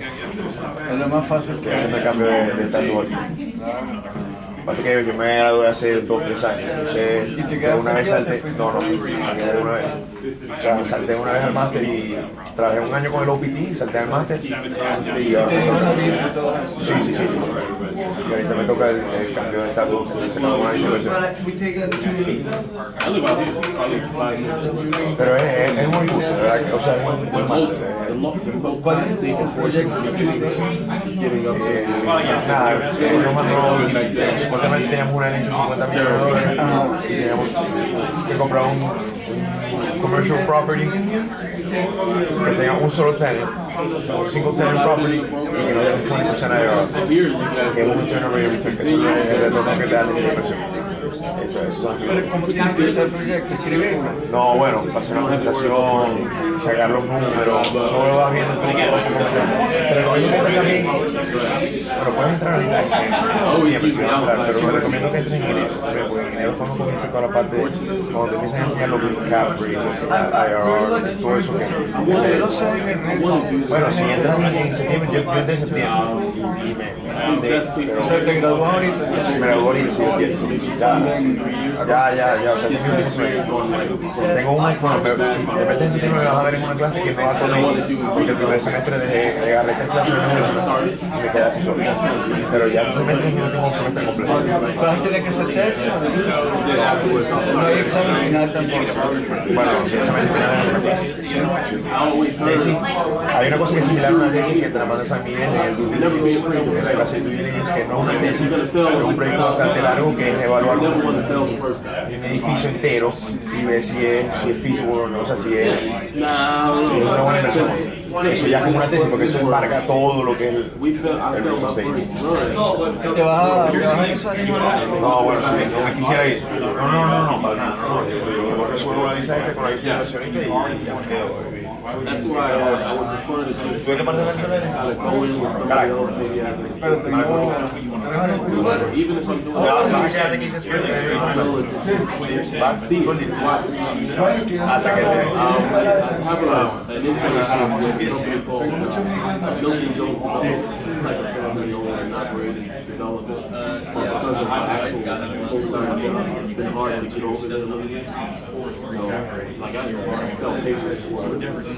Es lo más fácil que Haciendo el cambio de estatuto aquí. Pasa que yo me gradué hace 2 o 3 años, entonces de una vez salté, me quedé de una vez. O sea, salté una vez al máster y trabajé un año con el OPT, salté al máster y ahora te dieron la visa y todo eso. Sí. Y ahorita me toca el cambio de estatus, se me una viceversa. Pero es muy justo, de verdad, o sea, es un buen máster. ¿Cuál es el proyecto que tienes? Nada, nos mandó, supuestamente teníamos una herencia de $50 millones y teníamos que comprar un commercial property que tenga un solo tenant, un single tenant property y que no dé un 20% ARR, que es un return on return, que es el retorno que te da la inversión. Eso es. Pero ¿cómo tienes que hacer el proyecto? ¿Escribirlo? No, bueno, hacer una presentación, sacar los números, solo vas viendo tú poco a poco. Te recomiendo que entres también, bueno, puedes entrar ahorita, pero te recomiendo que entres en enero, porque en enero es cuando comienza toda la parte, cuando te empiezan a enseñar lo que es cap rate, lo que es IRR, todo eso que... Bueno, si entras en septiembre, yo entré en septiembre y pero... O sea, te gradúas ahorita. Me gradué ahorita, sí, ya, o sea, tengo un semestre. Tengo una, bueno, pero si te metes en septiembre me vas a ver en una clase que no va a tomar, porque el primer semestre agarré 3 clases y me quedé así solo. Pero ya el semestre yo tengo un semestre completo. ¿Vas a tener que hacer tesis? No hay examen final tampoco. Bueno, sí, examen final es una clase. Tesis, hay una cosa que es similar a una tesis que te la manda San Miguel en el due diligence, en la clase de due diligence, que no es una tesis, pero es un proyecto bastante largo que es evaluar un edificio entero y ver si es feasible o no, o sea, si es una buena inversión. Eso ya es como una tesis, porque eso embarga todo lo que es el real estate. ¿Te vas a eso? No, bueno, sí, no me quisiera ir. No, para nada, no. Yo resuelvo la visa esta con la visa inversionista y ya me quedo. ¿Tú de qué parte de Venezuela eres? Caracas. Pero tengo... ¿Vas a quedarte aquí hasta que te... a la noche empieza.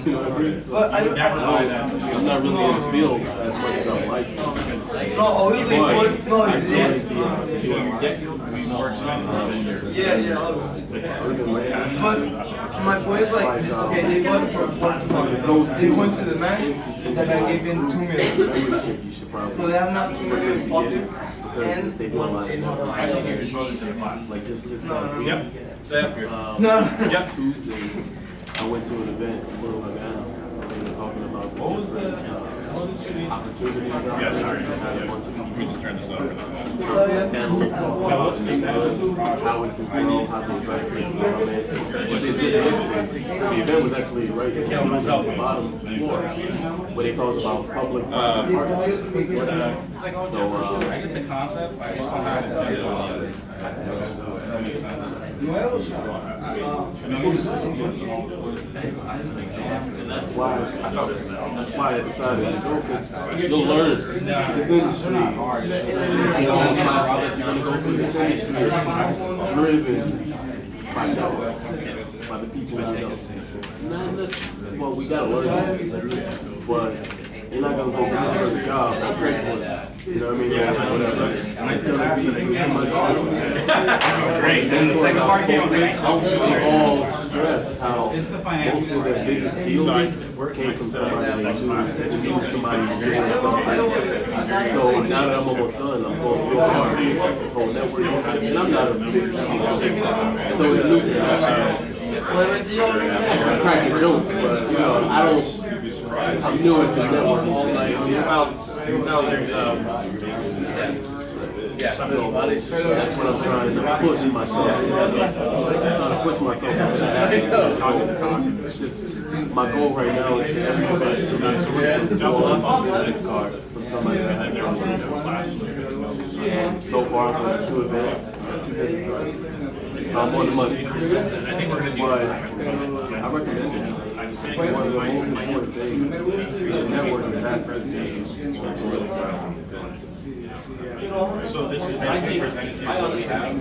I'm not really in the field as much as I like to. No, obviously, yeah, obviously. But my point is like, okay, they went from 1 to 100. They went to the man, the man gave in 2 million. So they have not 2 million in pocket. And Like just this Yep, stay up here. Yep. Tuesday, I went to an event in Little Havana. They were talking about what was that? opportunities. Yeah, sorry. We just turned this over. Analysts talk about how it can grow, how the investors can come in. Which is just listening. The event was actually right at the bottom floor, where they talked about public partnerships. So, I get the concept, I just don't have it. That makes sense. and that's why I decided to go, because you'll learn this industry. It's all that you're gonna go through this industry driven by the people who know. Well, we gotta learn it, but you're not gonna go get your first job on Craigslist. You know what I mean? Yeah, whatever. It's gonna be Great, then the second part came up. We all stress how It's the financial most of the biggest deals came from somebody they knew somebody who did something. So now that I'm almost done, I'm going real hard this whole network. And I'm not a big so it's new to me. I crack a joke, but you know, I'm new at the network all night. So that's what I'm trying to push myself. I'm trying to push myself into that. It's just my goal right now is to everybody to double this card from somebody that had never seen it. And so far I've done 2 events. So I'm on the money. But I recommend it. One of the most important things is networking fast. So this is basically presented to you what we have.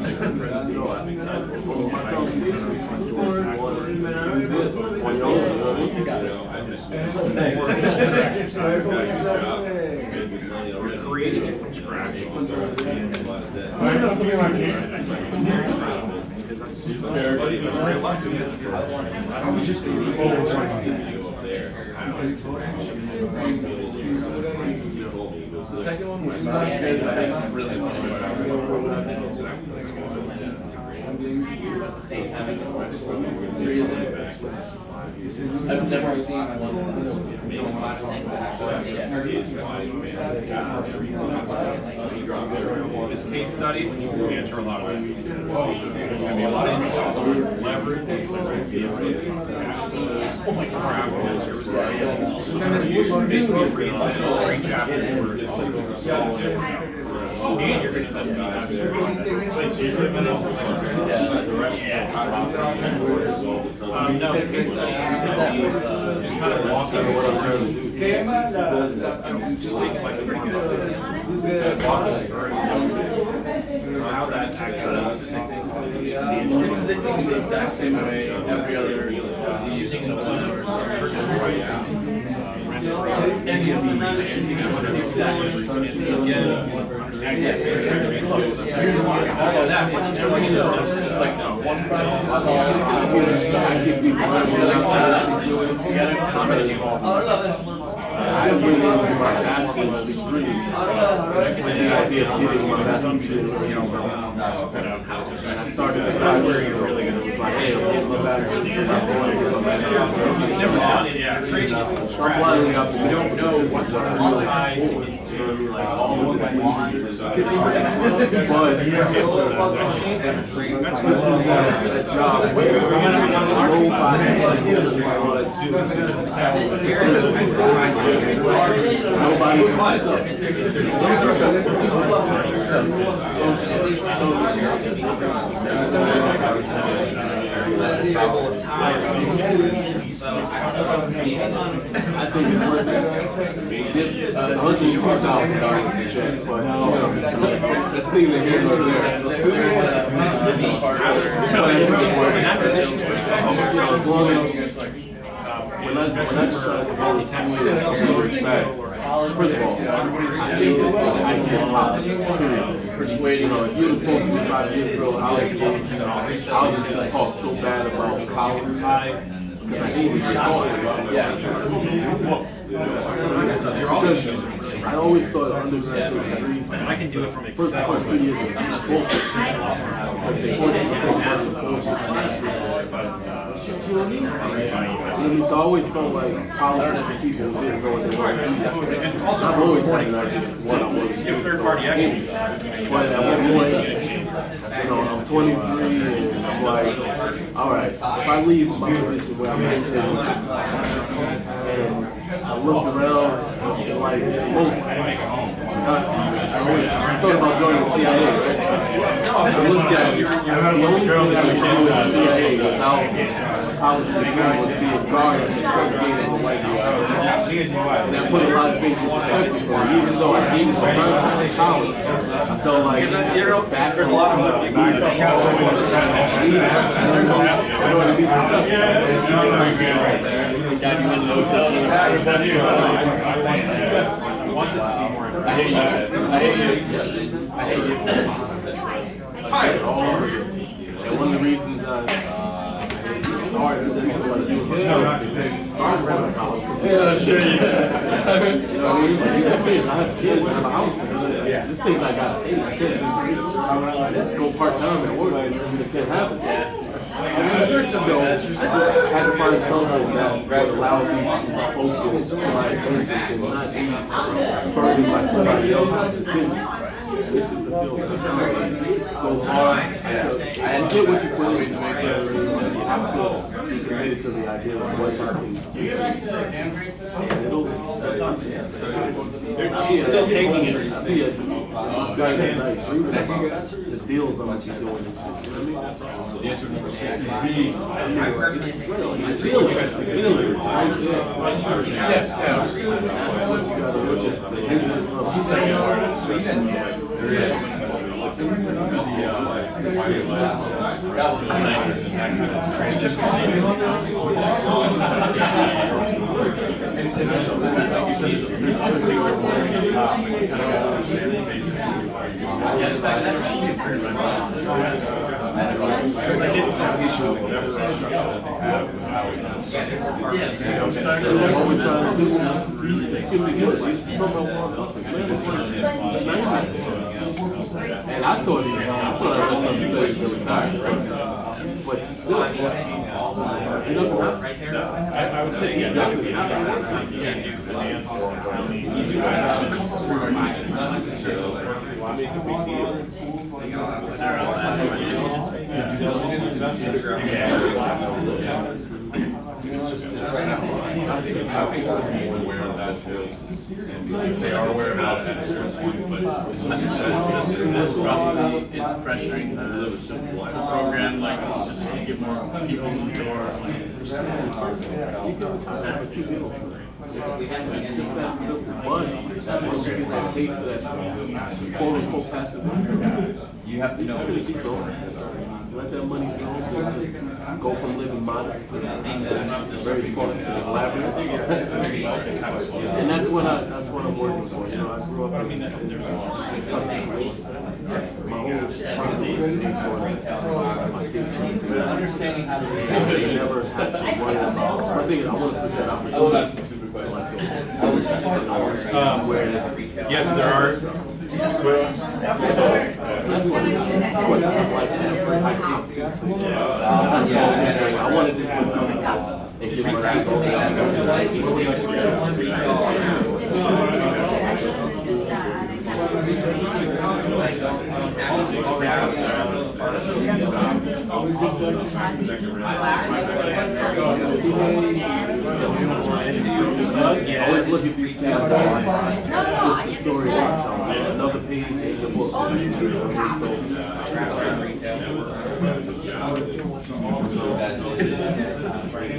We're creating it from scratch. I was just The second one was not good, but it was really I've never seen one. This case study will answer a lot of that. There's going to be a lot of leverage. There's going to be a way to basically three chapters and you're going to be no, the case study just kind of walk through what I'm trying to do. Just take like how that actually It's the exact same way every other using any of the exactly all of that, which never shows like one problem I keep people together. I really into my bachelor's degree. The idea of getting my bachelor's degree, I started the time where you're really going to like, hey, I'm getting my bachelor's degree, I'm going to get my bachelor's degree. never done it, yeah. Trading it from scratch. I'm blindly up to You don't know what's tied to like all the but that's what that job where nobody flies up. I think it's worth it. $102,000 a check, but that's neither here nor there. As long as when I decided to go 10 years back, first of all, I can't possibly persuade, you know, if you had told me 5 years ago, I would just talk so bad about college. Because I hate I always thought undergraduate degrees, I can do it from first 2 years of bullshit. Because they force you to take money. I always felt like college for people who didn't know what they wanted to do. I've always had an idea of what I wanted to do. But at one point, you know, I'm 23 and I'm like, all right, if I leave my position where I'm in, and I looked around and like most, I thought about joining the CIA, right? I looked at the only thing I could do in the CIA without college degree was be a guard and instructor in the White House. And that put a lot of things in perspective for me. Even though I didn't go to college, I felt like there's a lot of in order to be and one of the reasons I started this was like you were college. Yeah, sure. You know what I mean? Like, I have kids, I have a house. This thing I got to pay. I can't just go part-time at work. It can't happen. So I just had to find something that allows me to focus my attention and not be burdened by somebody else's decisions. This is the field that's so hard. I get what you put in to make that you have to be committed to the idea of what this thing is. She's still taking it. I see it. Dreaming about the deals I'm going to be doing. You know what I mean? The feeling is right there. That's what you got to look at. And I thought I was something to retire, but still, it doesn't happen. I would say it doesn't happen. It's not necessarily a big deal. Aware of that too. They are aware of how that insurance works, but this probably is pressuring the program, like just to get more people in the door. It's just that simple fun. That's what you get that taste of that quote unquote passive income. You have to know to keep going. Let that money go. Just go from living modest to very fun and elaborate. And that's what I'm working for. You know, I grew up in tough situation. My whole family is my kids. Understanding how to they never have to worry about. One thing I want to put that opportunity. Oh, that's the super question. Yes, there are. That's what I like to have very high taste too. I want to just look and get my I always look at these things just a story another page in the book.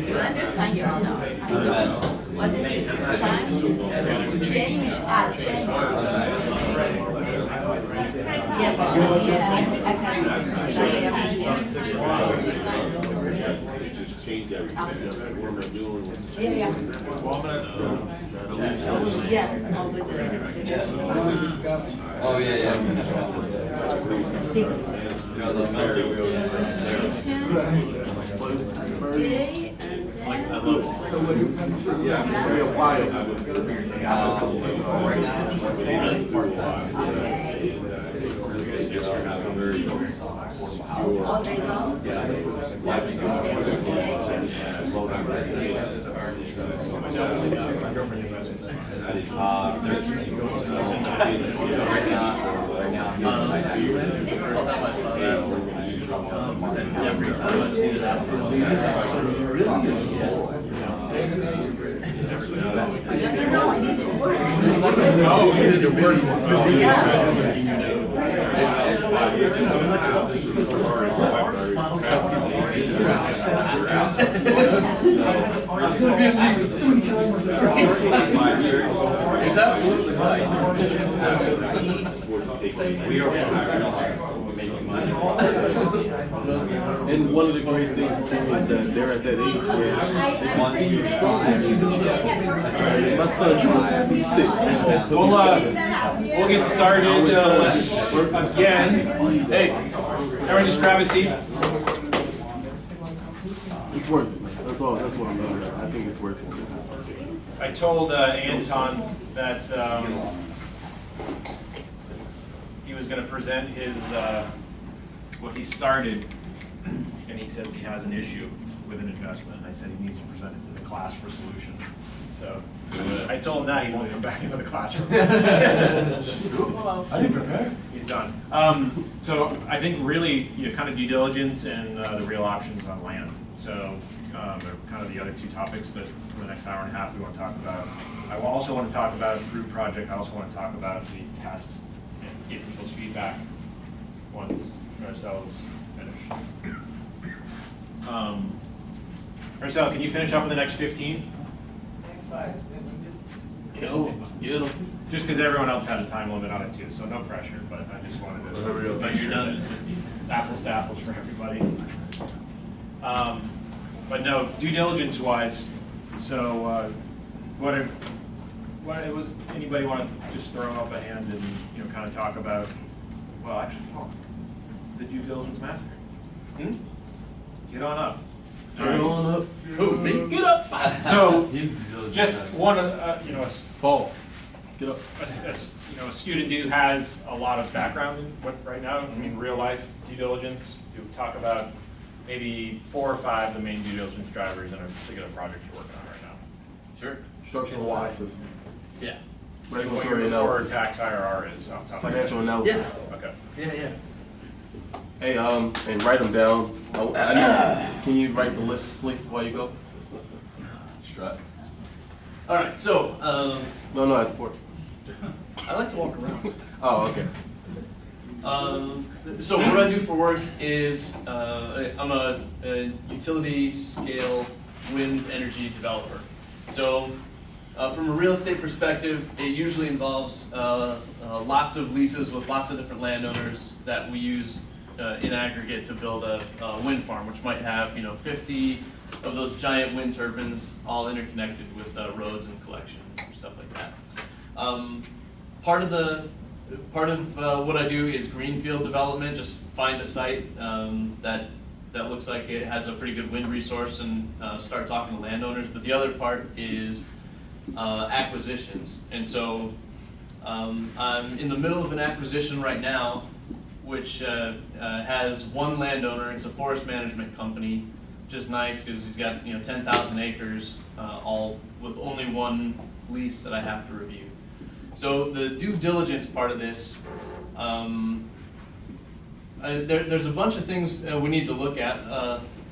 You understand yourself. I don't. What is it? Time? Change. Change. Yeah, but I can. Just change everything. What am I doing? Yeah. Yeah, with the Oh, yeah. 6. Very wild. All day long? First time I saw that, and every time I've seen it, I Never know, I need to work. oh, you did your work. It's absolutely right. And one of the great things too is that they're at that age where they want to see you strong. My son's 6. We'll get started again. Hey, everyone just grab a seat. It's worth it. That's all. That's what I'm doing. I think it's worth it. I told Anton that he was going to present his what he started, and he says he has an issue with an investment. I said he needs to present it to the class for solution. So I told him that he won't come back into the classroom. I didn't prepare. He's done. So I think really, kind of due diligence and the real options on land. So are kind of the other two topics that for the next hour and a half we want to talk about. I will also want to talk about a group project. I also want to talk about the test and get people's feedback once Marcel's finished. Marcel, can you finish up in the next 15? Kill them. Get them. Just because everyone else has a time limit on it too, so no pressure, but I just wanted to make sure that apples to apples for everybody. But no, due diligence wise, so anybody want to just throw up a hand and kind of talk about, well actually, the due diligence master. Get on up. Get on up. Who, me? Get up! So, just one Paul, get up. a student who has a lot of background in what right now, I mean, real life due diligence, to talk about maybe 4 or 5 of the main due diligence drivers in a particular project you're working on right now. Sure. Structural analysis. Yeah. What your Regulatory before analysis. tax IRR is off the top of your head. Financial analysis. Yes. Okay. Yeah. Hey, and write them down. Can you write the list, please, while you go? Strut. All right, so No, at the port. I like to walk around. Oh, okay. So what I do for work is I'm a utility scale wind energy developer. So from a real estate perspective, it usually involves lots of leases with lots of different landowners that we use in aggregate to build a wind farm, which might have 50 of those giant wind turbines all interconnected with roads and collection and stuff like that. Part of what I do is greenfield development. Just find a site that looks like it has a pretty good wind resource and start talking to landowners. But the other part is acquisitions. And so I'm in the middle of an acquisition right now, which has one landowner. It's a forest management company, which is nice because he's got 10,000 acres, all with only one lease that I have to review. So the due diligence part of this, there's a bunch of things we need to look at.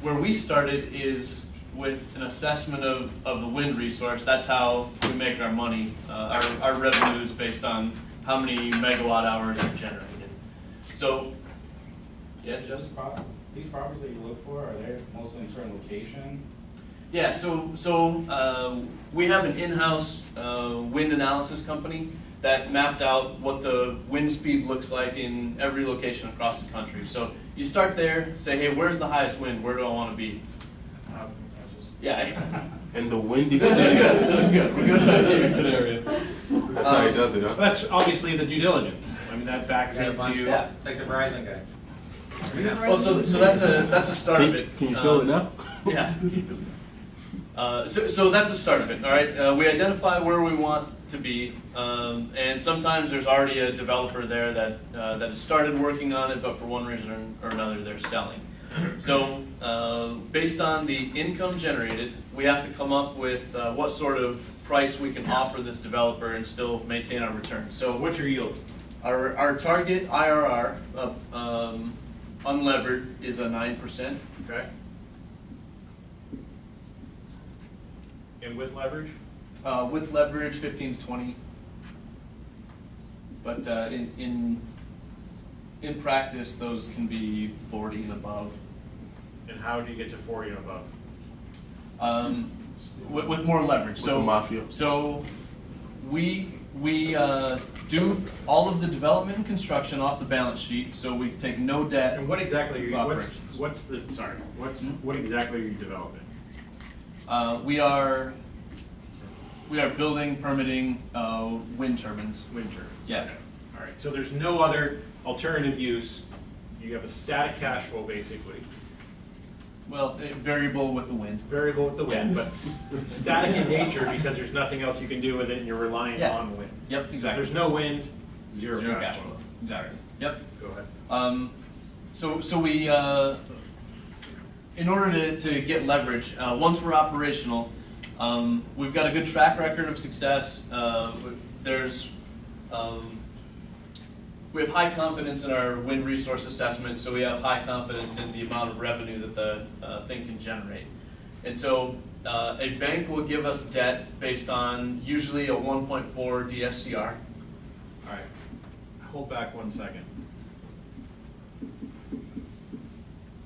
Where we started is with an assessment of the wind resource. That's how we make our money. Our revenue is based on how many megawatt hours are generated. So, yeah, just These properties that you look for, are they mostly in a certain location? yeah. So we have an in-house wind analysis company that mapped out what the wind speed looks like in every location across the country. So you start there, say, hey, where's the highest wind? Where do I want to be? Yeah. And the windy. This is good. This is good. We're good. Good area. That's how he does it, huh? Well, that's obviously the due diligence. I mean, that backs into. Yeah, like the Verizon guy. Well, so that's a start of it. Can you feel it now? Yeah. So that's the start of it, all right? We identify where we want to be, and sometimes there's already a developer there that has started working on it, but for one reason or another, they're selling. So based on the income generated, we have to come up with what sort of price we can offer this developer and still maintain our return. So What's your yield? our target IRR, unlevered, is a 9%. Okay. And with leverage? With leverage, 15 to 20. But in practice, those can be 40 and above. And how do you get to 40 and above? With more leverage. With the mafia. So we do all of the development and construction off the balance sheet, so we take no debt. And what exactly are you, operations. what exactly are you developing? We are building, permitting wind turbines. Wind turbines. Yeah. Okay. All right, so there's no other alternative use. You have a static cash flow, basically. Well, variable with the wind. Variable with the wind, Yeah. but static in nature because there's nothing else you can do with it and you're relying Yeah. on wind. Yep, So if exactly. there's no wind, zero cash flow. Exactly. Yep. Go ahead. So we, in order to get leverage, once we're operational, we've got a good track record of success. We have high confidence in our wind resource assessment, so we have high confidence in the amount of revenue that the thing can generate. And so a bank will give us debt based on usually a 1.4 DSCR. All right, hold back 1 second.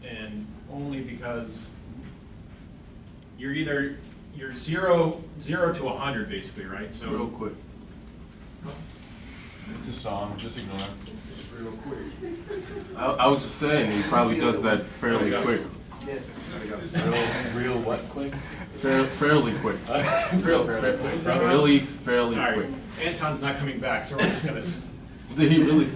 And only because you're zero to 100 basically, right? So Real quick. It's a song, just ignore it. real quick. I was just saying, he probably does that fairly quick. Real what quick? Fairly quick. Fairly quick. Really fairly All right, quick. Anton's not coming back, so we're just gonna. Did he really?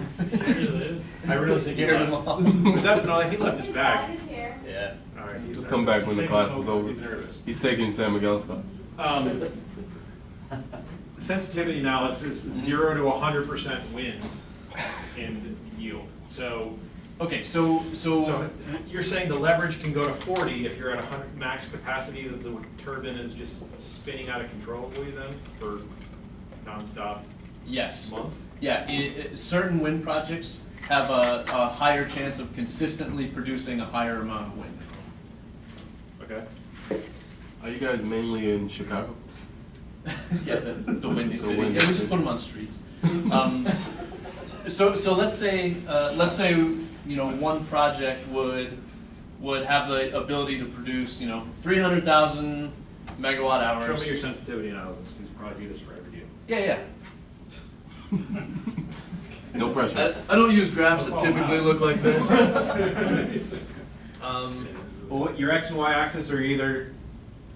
I really think he Scared him left. off. Was that, no, he left his bag. Is here. Yeah. All right, he's He'll nervous. come back when the Maybe class he's is over. He's nervous. He's taking San Miguel's class. Sensitivity analysis is 0 to 100% wind in yield. So So you're saying the leverage can go to 40 if you're at 100 max capacity, that the turbine is just spinning out of control for you then for nonstop yes. month? Yeah, certain wind projects have a higher chance of consistently producing a higher amount of wind. Okay. Are you guys mainly in Chicago? Yeah, the windy The city. windy Yeah, we just city. put them on streets. So let's say one project would have the ability to produce 300,000 megawatt hours. Show me your sensitivity analysis, because you probably do this for every deal. Yeah. No pressure. I don't use graphs that typically look like this. Well, your X and Y axis are either,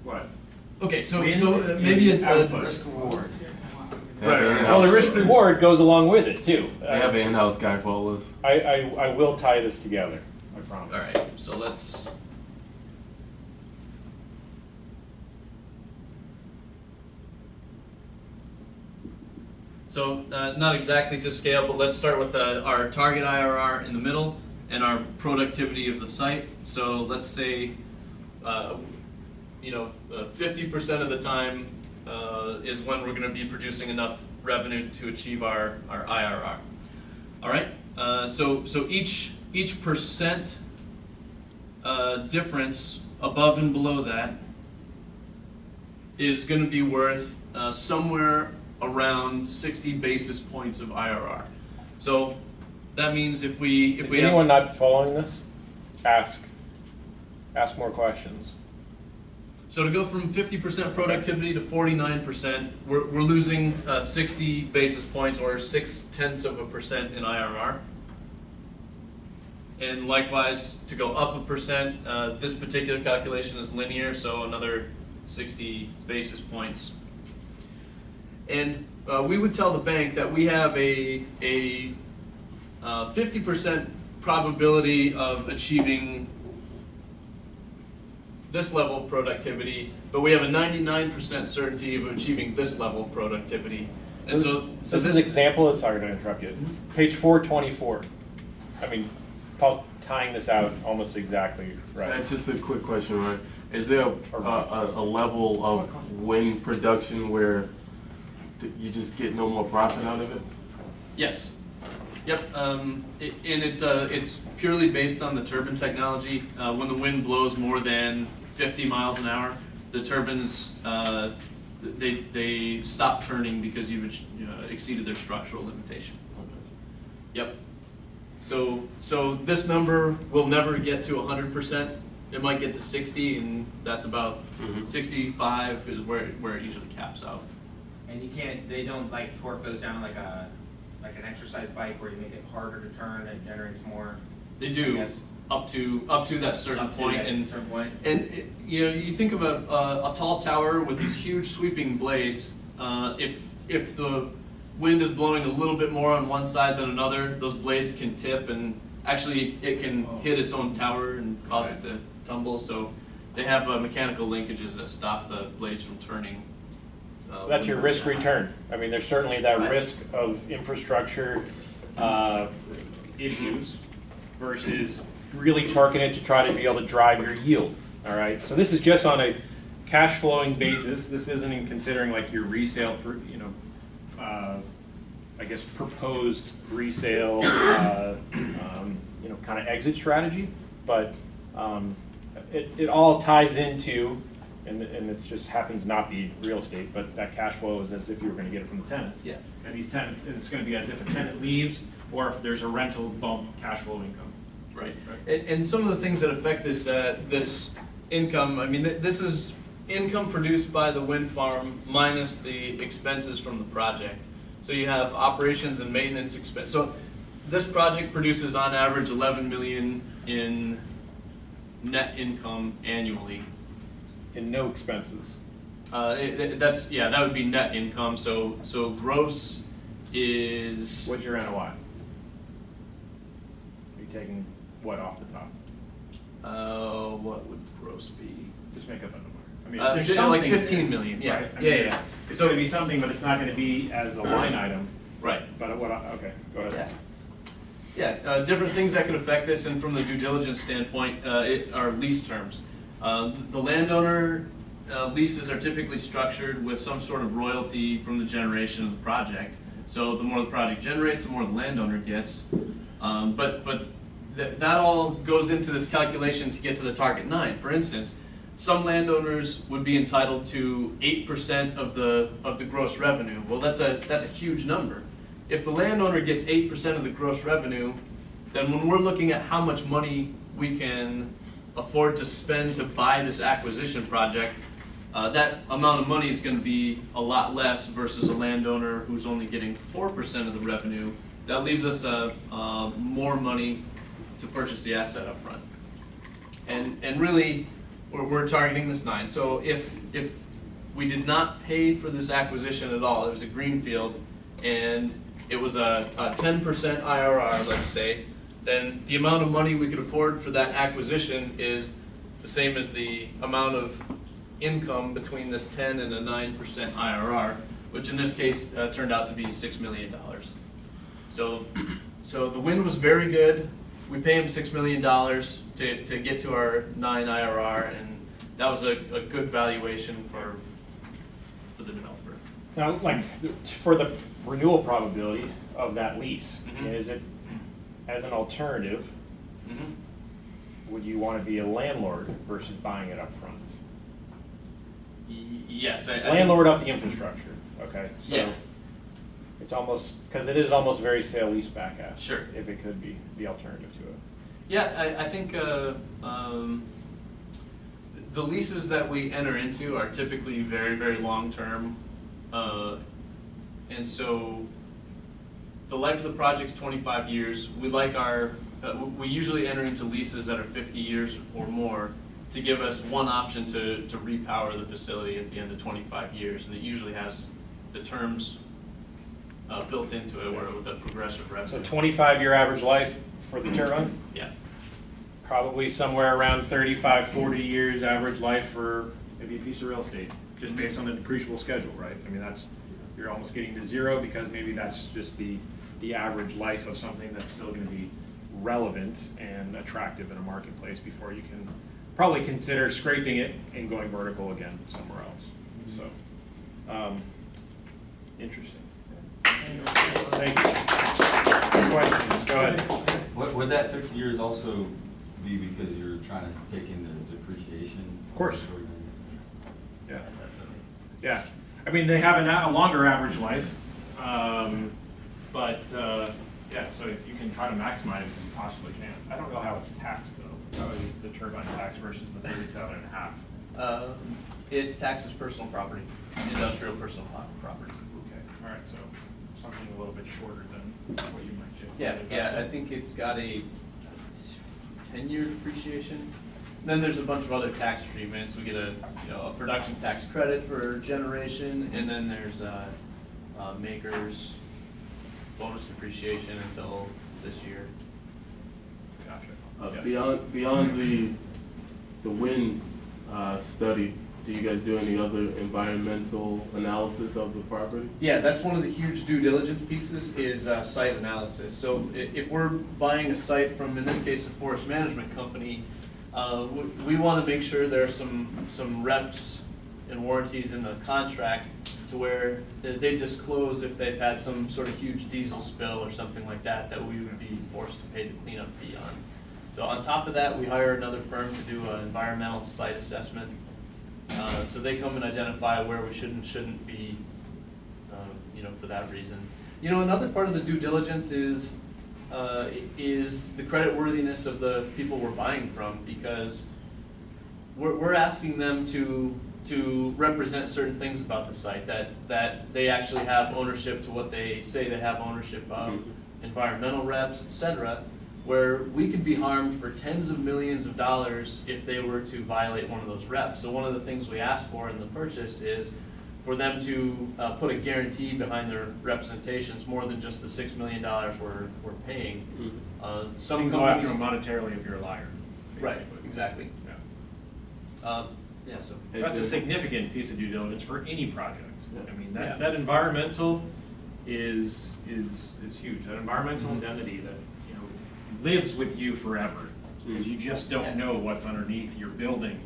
what? Okay, so Wind maybe is a output. risk reward. They have an Well, in-house- the risk reward goes along with it too. They have an in-house guy for all this. I will tie this together, I promise. All right, so let's. So not exactly to scale, but let's start with our target IRR in the middle and our productivity of the site. So let's say, 50% of the time is when we're going to be producing enough revenue to achieve our IRR. All right. So each percent difference above and below that is going to be worth somewhere around 60 basis points of IRR. So that means if we Is have anyone not following this? Ask more questions. So to go from 50% productivity to 49%, we're losing 60 basis points or 0.6% in IRR. And likewise, to go up 1%, this particular calculation is linear, so another 60 basis points. And we would tell the bank that we have a 50% probability of achieving this level of productivity, but we have a 99% certainty of achieving this level of productivity. And so this example is, sorry to interrupt you, page 424. I mean, Paul tying this out almost exactly right. Just a quick question, right? Is there a level of wind production where you just get no more profit out of it? Yes. Yep. And it's purely based on the turbine technology. When the wind blows more than 50 miles an hour, the turbines they stop turning because you've exceeded their structural limitation. Yep. So this number will never get to 100%. It might get to 60, and that's about 65 is where it usually caps out. And you can't, they don't like torque those down like an exercise bike where you make it harder to turn and it generates more. They do up to that certain point, and you think of a tall tower with these huge sweeping blades. If the wind is blowing a little bit more on one side than another, those blades can tip, and actually it can hit its own tower and cause it to tumble. So they have mechanical linkages that stop the blades from turning. That's your risk return. I mean, there's certainly that risk of infrastructure issues versus really torquing it to try to be able to drive your yield. All right. So this is just on a cash flowing basis. This isn't in considering like your resale, I guess proposed resale, kind of exit strategy. But it all ties into, and it just happens not be real estate, but that cash flow is as if you were going to get it from the tenants. Yeah. And these tenants, it's going to be as if a tenant leaves, or if there's a rental bump cash flow income. Right. And some of the things that affect this this income, I mean, this is income produced by the wind farm minus the expenses from the project. So you have operations and maintenance expense. So this project produces on average 11 million in net income annually. And no expenses. That would be net income. So gross is. What's your NOI? Are you taking what off the top? What would gross be? Just make up a number. I mean, there's like 15 million. Yeah. Right? I mean, it's going to be something, but it's not going to be as a line item. Right. But okay, go ahead. Yeah. Different things that could affect this, and from the due diligence standpoint, are lease terms. The landowner leases are typically structured with some sort of royalty from the generation of the project. So the more the project generates, the more the landowner gets. But that all goes into this calculation to get to the target 9. For instance, some landowners would be entitled to 8% of the gross revenue. Well, that's a huge number. If the landowner gets 8% of the gross revenue, then when we're looking at how much money we can afford to spend to buy this acquisition project, that amount of money is going to be a lot less versus a landowner who's only getting 4% of the revenue. That leaves us more money to purchase the asset up front. And really, we're targeting this 9. So if we did not pay for this acquisition at all, it was a greenfield, and it was a 10% IRR, let's say, then the amount of money we could afford for that acquisition is the same as the amount of income between this 10 and a 9% IRR, which in this case turned out to be $6 million. So the wind was very good. We pay him $6 million to get to our 9 IRR, and that was a good valuation for the developer. Now, like for the renewal probability of that lease, is it as an alternative? Would you want to be a landlord versus buying it up front? Yes, landlord of the infrastructure. Okay. So yeah. It's almost, because it is almost very sale-leaseback-esque. Sure. If it could be the alternative to it. Yeah, I think the leases that we enter into are typically very, very long-term. And so the life of the project's 25 years. We like we usually enter into leases that are 50 years or more to give us one option to repower the facility at the end of 25 years. And it usually has the terms built into it, where with a progressive revenue. So 25-year average life for the turbine? Yeah. probably somewhere around 35, 40 years average life for maybe a piece of real estate, just based on the depreciable schedule, right? I mean, that's, you're almost getting to zero because maybe that's just the average life of something that's still gonna be relevant and attractive in a marketplace before you can probably consider scraping it and going vertical again somewhere else. So, interesting. Thank you. Questions? Go ahead. Would that 50 years also be because you're trying to take in the depreciation? Of course. Yeah. Yeah. I mean, they have a longer average life, but yeah. So if you can try to maximize it, you possibly can. I don't know how it's taxed though. Probably the turbine tax versus the 37.5. It's taxed as personal property, industrial personal property. Okay. All right. So something a little bit shorter than what you might get. Yeah, I think it's got a 10-year depreciation. Then there's a bunch of other tax treatments. We get a production tax credit for generation, and then there's makers bonus depreciation until this year. Gotcha. Beyond the wind study, do you guys do any other environmental analysis of the property? Yeah, that's one of the huge due diligence pieces is site analysis. So if we're buying a site from, in this case, a forest management company, we want to make sure there are some reps and warranties in the contract to where they disclose if they've had some sort of huge diesel spill or something like that, that we would be forced to pay the cleanup fee on. So on top of that, we hire another firm to do an environmental site assessment. So they come and identify where we shouldn't be, for that reason. Another part of the due diligence is the creditworthiness of the people we're buying from, because we're asking them to represent certain things about the site, that they actually have ownership to what they say they have ownership of, environmental reps, etc., where we could be harmed for tens of millions of dollars if they were to violate one of those reps. So one of the things we ask for in the purchase is for them to put a guarantee behind their representations more than just the $6 million we're paying. Some go after them monetarily if you're a liar. Basically. Right, exactly. Yeah. So that's a significant piece of due diligence for any project. I mean, Yeah. that environmental is huge. That environmental indemnity that lives with you forever, because you just don't know what's underneath your building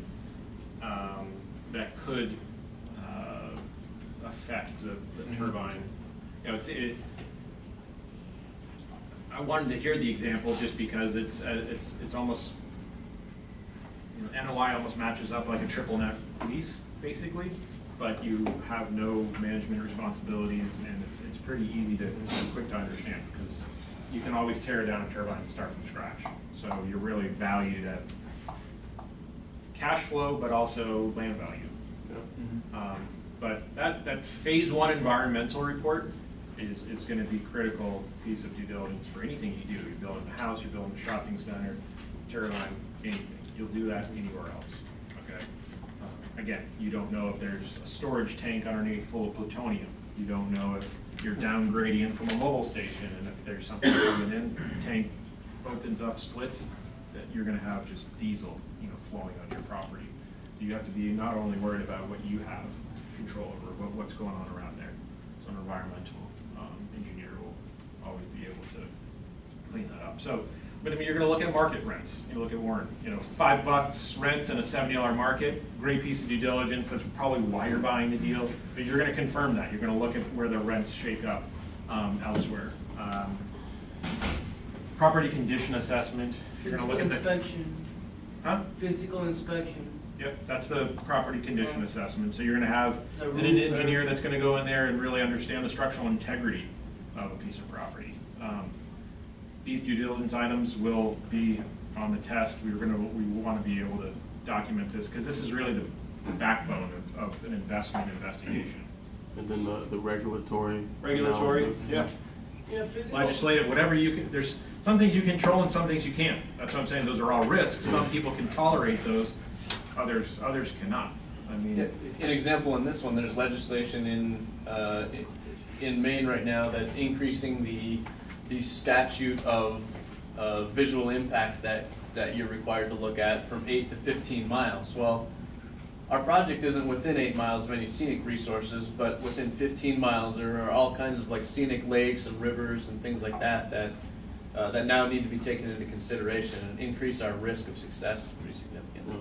that could affect the turbine. I wanted to hear the example just because it's almost, NOI almost matches up like a triple net lease basically, but you have no management responsibilities, and it's pretty easy to quick to understand, because you can always tear down a turbine and start from scratch. So you're really valued at cash flow, but also land value. But that phase one environmental report is going to be a critical piece of due diligence for anything you do. You're building a house, you're building a shopping center, turbine, anything. You'll do that anywhere else. Okay. Again, you don't know if there's a storage tank underneath full of plutonium. You don't know if you're downgrading from a mobile station, and if there's something coming in, the tank opens up, splits, that you're going to have just diesel, flowing on your property. You have to be not only worried about what you have control over, but what's going on around there. So an environmental engineer will always be able to clean that up. So, but I mean, you're going to look at market rents. You look at Warren, $5 rent in a $70 market, great piece of due diligence. That's probably why you're buying the deal. But you're going to confirm that. You're going to look at where the rents shake up elsewhere. Property condition assessment. You're going to look at the inspection. Huh? Physical inspection. Yep, that's the property condition assessment. So you're going to have an engineer that's going to go in there and really understand the structural integrity of a piece of property. These due diligence items will be on the test. We want to be able to document this, because this is really the backbone of an investment investigation. And then the regulatory analysis. Yeah. Legislative, whatever you can. There's some things you control and some things you can't. That's what I'm saying. Those are all risks. Some people can tolerate those. Others cannot. I mean, an example in this one, there's legislation in Maine right now that's increasing the statute of visual impact that that you're required to look at from 8 to 15 miles. Well, our project isn't within 8 miles of any scenic resources, but within 15 miles there are all kinds of like scenic lakes and rivers and things like that that now need to be taken into consideration and increase our risk of success pretty significantly.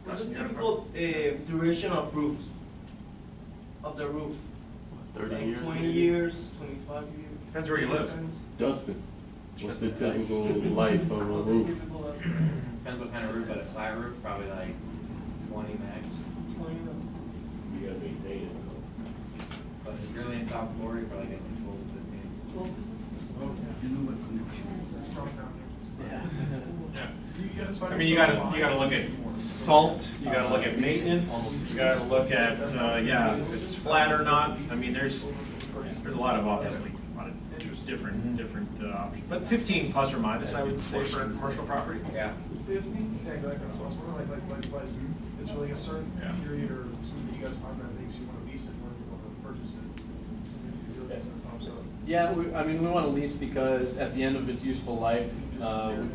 What's the typical duration of roofs? Of the roof? 30 like years? 20 years, 25 years? Depends where you live. Dustin, what's the typical life of a roof? Depends what kind of roof, but a flat roof, probably like 20 max. 20 years. You gotta maintain it. But if you're really in South Florida, you're probably getting 12 to 15. 12? I mean, you gotta look at salt, you gotta look at maintenance, you gotta look at, yeah, if it's flat or not. I mean, there's a lot of, obviously, a lot of different options. But 15 plus or minus, I would say, for a commercial property. Yeah. 50? Yeah, like, it's really a certain Yeah. period or something you guys find that makes you want to lease it or you want to purchase it. Yeah, I mean, we want to lease because at the end of its useful life,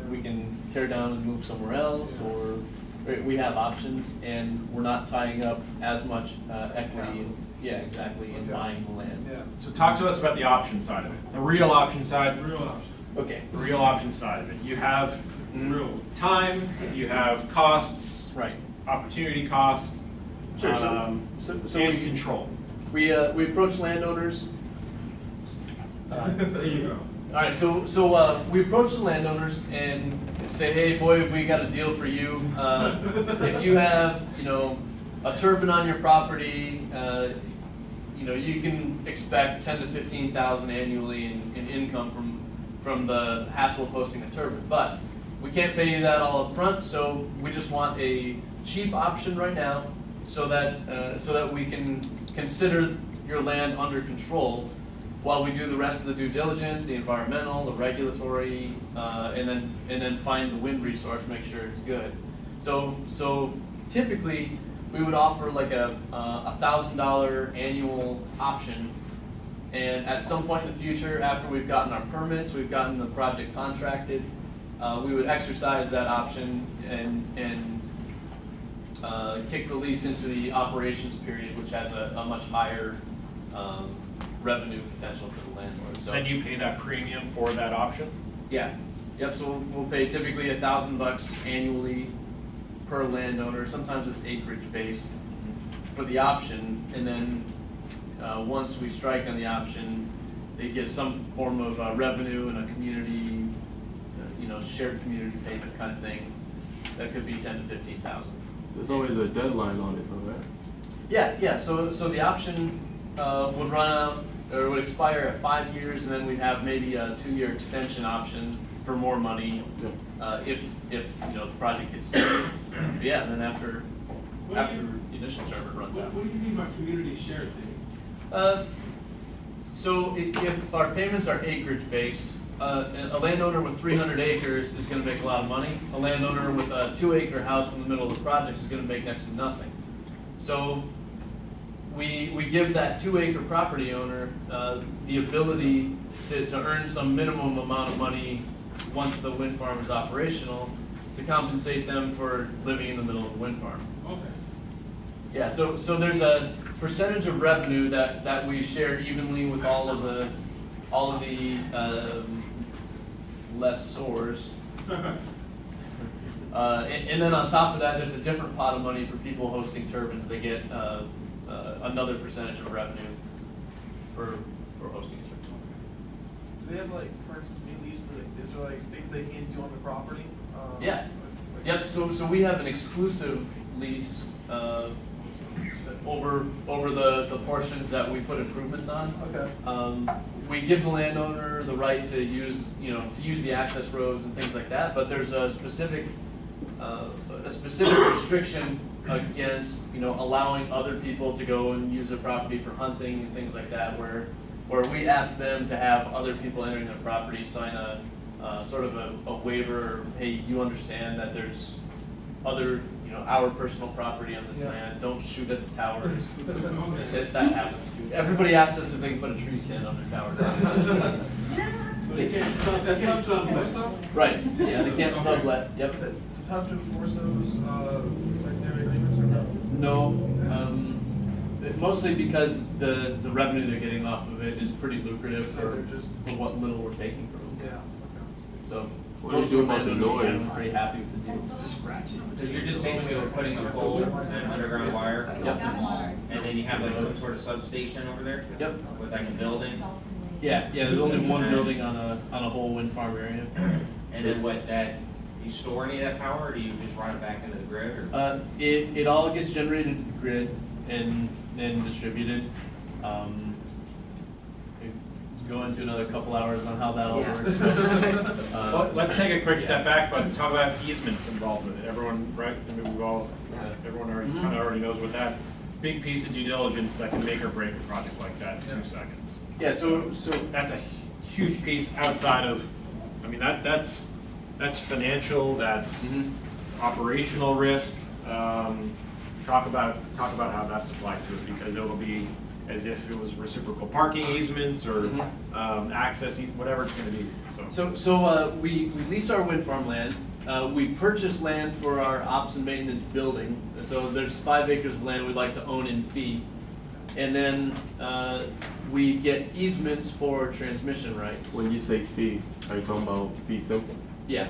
we can tear down and move somewhere else, or we have options, and we're not tying up as much equity, in buying the land. Yeah. So talk to us about the option side of it, the real option side. Real option. Okay. The real option side of it. You have Real. time, you have costs, Right. opportunity cost, Sure. and control. We approach landowners. There you go. All right, so we approach the landowners and say, hey, boy, we got a deal for you. If you have, a turbine on your property, you can expect 10 to 15,000 annually in income from the hassle of posting a turbine. But we can't pay you that all up front, so we just want a cheap option right now, so that we can consider your land under control while we do the rest of the due diligence, the environmental, the regulatory, and then find the wind resource, make sure it's good. So typically we would offer like a $1,000 annual option, and at some point in the future, after we've gotten our permits, we've gotten the project contracted, we would exercise that option and kick the lease into the operations period, which has a much higher revenue potential for the landlord. So Then you pay that premium for that option? yeah, yep. So we'll pay typically $1,000 annually per landowner. Sometimes it's acreage based for the option, and then once we strike on the option, they get some form of revenue and a community, shared community payment kind of thing. That could be 10 to 15,000. There's always a deadline on it, though, right? Yeah. So the option would run out or would expire at 5 years, and then we'd have maybe a 2-year extension option for more money if the project gets started. Yeah, and then after the initial term it runs out. What do you mean by community shared thing? So if our payments are acreage based, a landowner with 300 acres is going to make a lot of money. A landowner with a 2-acre house in the middle of the project is going to make next to nothing. So we give that 2-acre property owner the ability to earn some minimum amount of money once the wind farm is operational to compensate them for living in the middle of the wind farm. Okay. Yeah, so there's a percentage of revenue that we share evenly with all of the lessors. And then on top of that, there's a different pot of money for people hosting turbines. They get another percentage of revenue for hosting a turbine. Do they have for instance, is there things they can do on the property? Yeah. Yep. So we have an exclusive lease over the portions that we put improvements on. Okay. We give the landowner the right to use the access roads and things like that, but there's a specific restriction against allowing other people to go and use their property for hunting and things like that, where we ask them to have other people entering their property sign a sort of a waiver. Hey, you understand that there's other our personal property on this land. Don't shoot at the towers. That happens. Everybody asks us if they can put a tree stand on their tower. So They can't sublet stuff? Right, yeah, they can't sublet, yep. Is it tough to enforce those, secondary agreements or no? No, mostly because the revenue they're getting off of it is pretty lucrative So for they're just- what little we're taking from them. Yeah. So, What do you most do of the about the landowners are noise? pretty happy with the deal. So you're just basically putting a pole and underground wire? Yep. And then you have like some sort of substation over there? Yep. With like a building? Yeah, there's only one building on a whole wind farm area. And then what, you store any of that power, or do you just run it back into the grid, or? It all gets generated to the grid and then distributed. We could go into another couple hours on how that all works. Well, let's take a quick step back, but talk about easements involved with it. Everyone, right? I mean, everyone already kind of already knows what that big piece of due diligence that can make or break a project like that in 2 seconds. Yeah, so That's a huge piece outside of, I mean, that's financial, that's operational risk. Talk about how that's applied to it, because it'll be as if it was reciprocal parking easements or access, whatever it's going to be. So we lease our wind farm land. We purchase land for our ops and maintenance building. So there's 5 acres of land we'd like to own in fee. And then we get easements for transmission rights. When you say fee, are you talking about fee simple? Yeah.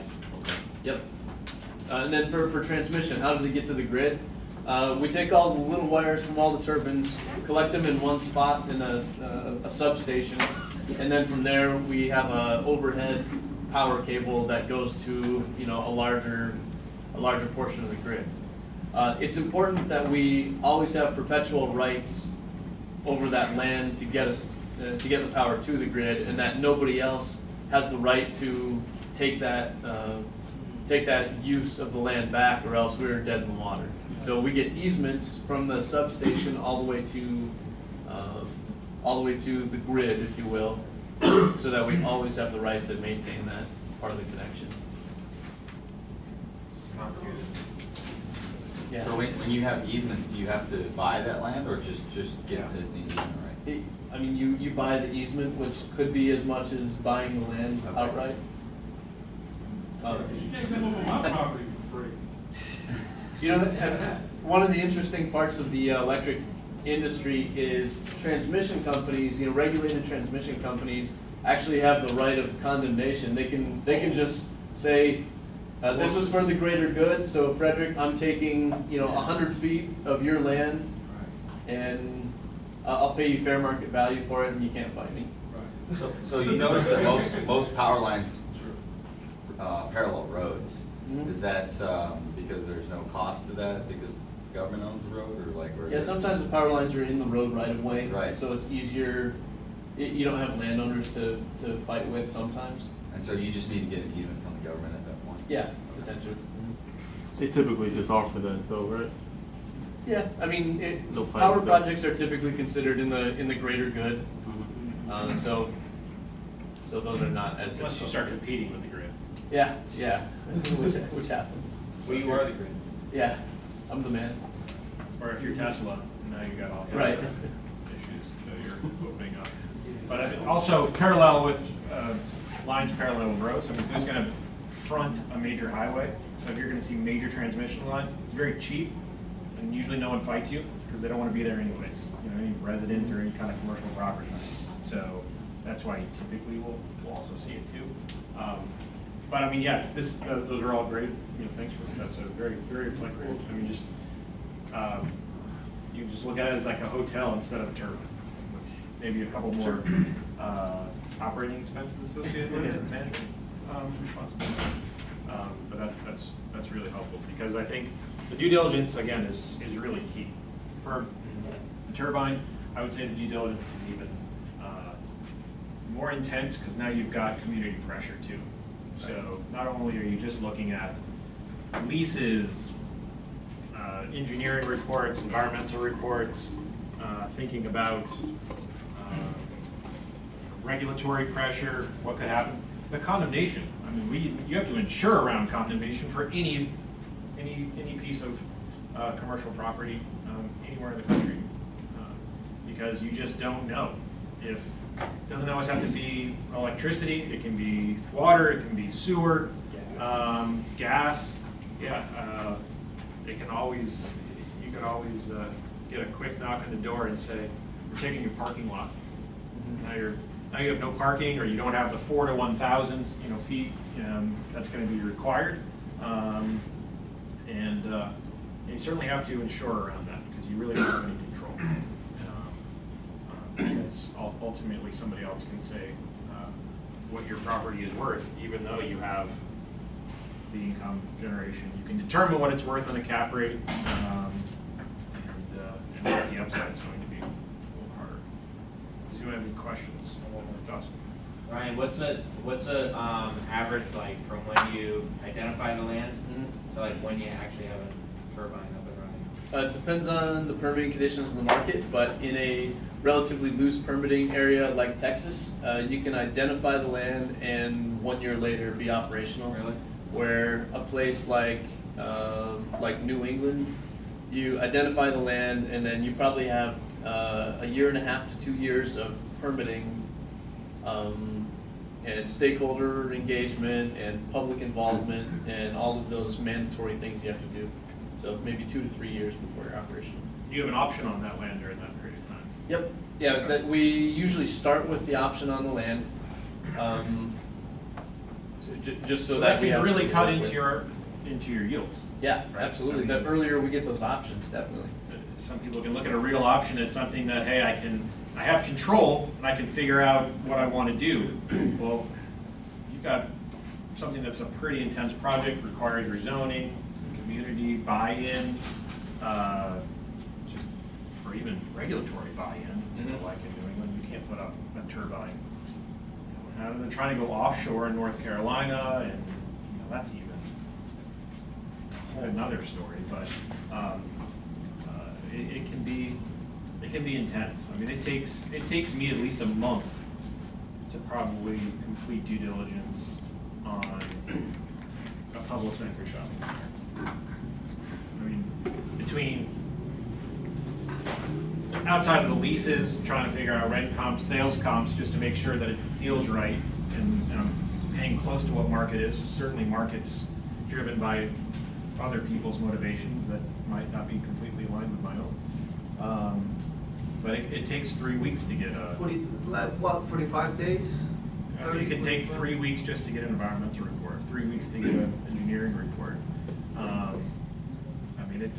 Yep. And then for transmission, how does it get to the grid? We take all the little wires from all the turbines, collect them in one spot in a substation, and then from there we have a overhead power cable that goes to a larger portion of the grid. It's important that we always have perpetual rights over that land to get the power to the grid, and that nobody else has the right to take that use of the land back, or else we're dead in the water. So we get easements from the substation all the way to the grid, if you will, so that we always have the right to maintain that part of the connection. Yeah. So when you have easements, do you have to buy that land or just get the easement right? I mean, you buy the easement, which could be as much as buying the land outright. You can't come over my property for free. As one of the interesting parts of the electric industry is transmission companies, regulated transmission companies actually have the right of condemnation. They can just say, this is for the greater good, so Frederick, I'm taking 100 feet of your land, and I'll pay you fair market value for it, and you can't fight me. So you notice that most power lines parallel roads. Is that because there's no cost to that because the government owns the road, or like? Yeah, sometimes the power lines are in the road right of way, right? So it's easier. You don't have landowners to fight with sometimes. And so you just need to get an easement from the government at that point. Yeah, potentially. They typically just offer that though, right? Yeah, I mean, No fight power with that. projects are typically considered in the greater good. So those are not as Unless you start competing with the grid. Yeah, which happens. Well, you are the grid. Yeah, I'm the man. Or if you're Tesla, now you got all Right. issues that you're opening up. But also parallel with lines parallel with roads. I mean, who's going to front a major highway? So if you're going to see major transmission lines, it's very cheap, and usually no one fights you because they don't want to be there anyways. Any resident or any kind of commercial property. So that's why you typically will also see it too. But I mean, yeah, those are all great. Thanks for that's a very applicable. I mean, just you just look at it as like a hotel instead of a turbine. With maybe a couple more operating expenses associated with it, management responsibility. But that's really helpful because I think the due diligence again is really key for the turbine. I would say the due diligence is even more intense because now you've got community pressure too. So not only are you just looking at leases, engineering reports, environmental reports, thinking about regulatory pressure, what could happen. The condemnation, I mean, you have to insure around condemnation for any piece of commercial property anywhere in the country because you just don't know. if, it doesn't always have to be electricity, it can be water, it can be sewer, gas, yeah. It can always, you could always get a quick knock on the door and say, we're taking your parking lot. Now you have no parking, or you don't have the 4 to 1,000 feet that's going to be required, and you certainly have to insure around that because you really don't have any control. Because ultimately somebody else can say what your property is worth, even though you have the income generation. You can determine what it's worth on a cap rate, and what the upside is going to be a little harder. Does anyone have any questions? Dustin? Ryan, what's a average like from when you identify the land to like when you actually have a turbine up and running? It depends on the permitting conditions in the market, but in a relatively loose permitting area like Texas, you can identify the land and 1 year later be operational. Really? Where a place like New England, you identify the land and then you probably have 1.5 to 2 years of permitting and stakeholder engagement and public involvement and all of those mandatory things you have to do. So maybe 2 to 3 years before you're operational. You have an option on that land during that period of time? Yep. Yeah, that we usually start with the option on the land, just so that we can have really cut something to into work your yields. Yeah, right? absolutely. I mean, The earlier we get those options, definitely. some people can look at a real option as something that, hey, I have control and I can figure out what I want to do. Well, you've got something that's a pretty intense project, requires rezoning, community buy-in, or even regulatory buy-in. Like in New England, you can't put up a turbine. And then trying to go offshore in North Carolina, and that's even a whole another story. But it can be intense. I mean, it takes me at least a month to probably complete due diligence on a public sector shopping center. I mean, between outside of the leases, trying to figure out rent comps, sales comps, just to make sure that it feels right, and I'm paying close to what market is. Certainly markets driven by other people's motivations that might not be completely aligned with my own. But it takes 3 weeks to get a... 45 days? It can take 3 weeks just to get an environmental report, 3 weeks to get an engineering report. I mean,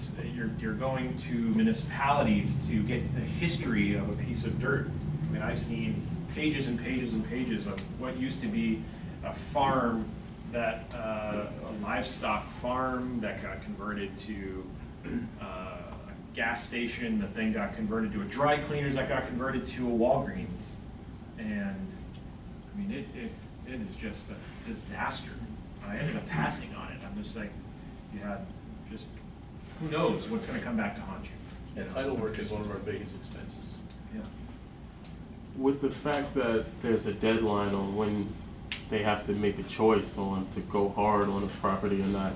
you're going to municipalities to get the history of a piece of dirt. I mean, I've seen pages and pages and pages of what used to be a farm, that a livestock farm that got converted to a gas station that then got converted to a dry cleaners that got converted to a Walgreens. And I mean, it is just a disaster. I ended up passing on it. I'm just like, you had just, who knows what's going to come back to haunt you. Yeah, title work is one of our biggest expenses. Yeah. With the fact that there's a deadline on when they have to make a choice on to go hard on a property or not,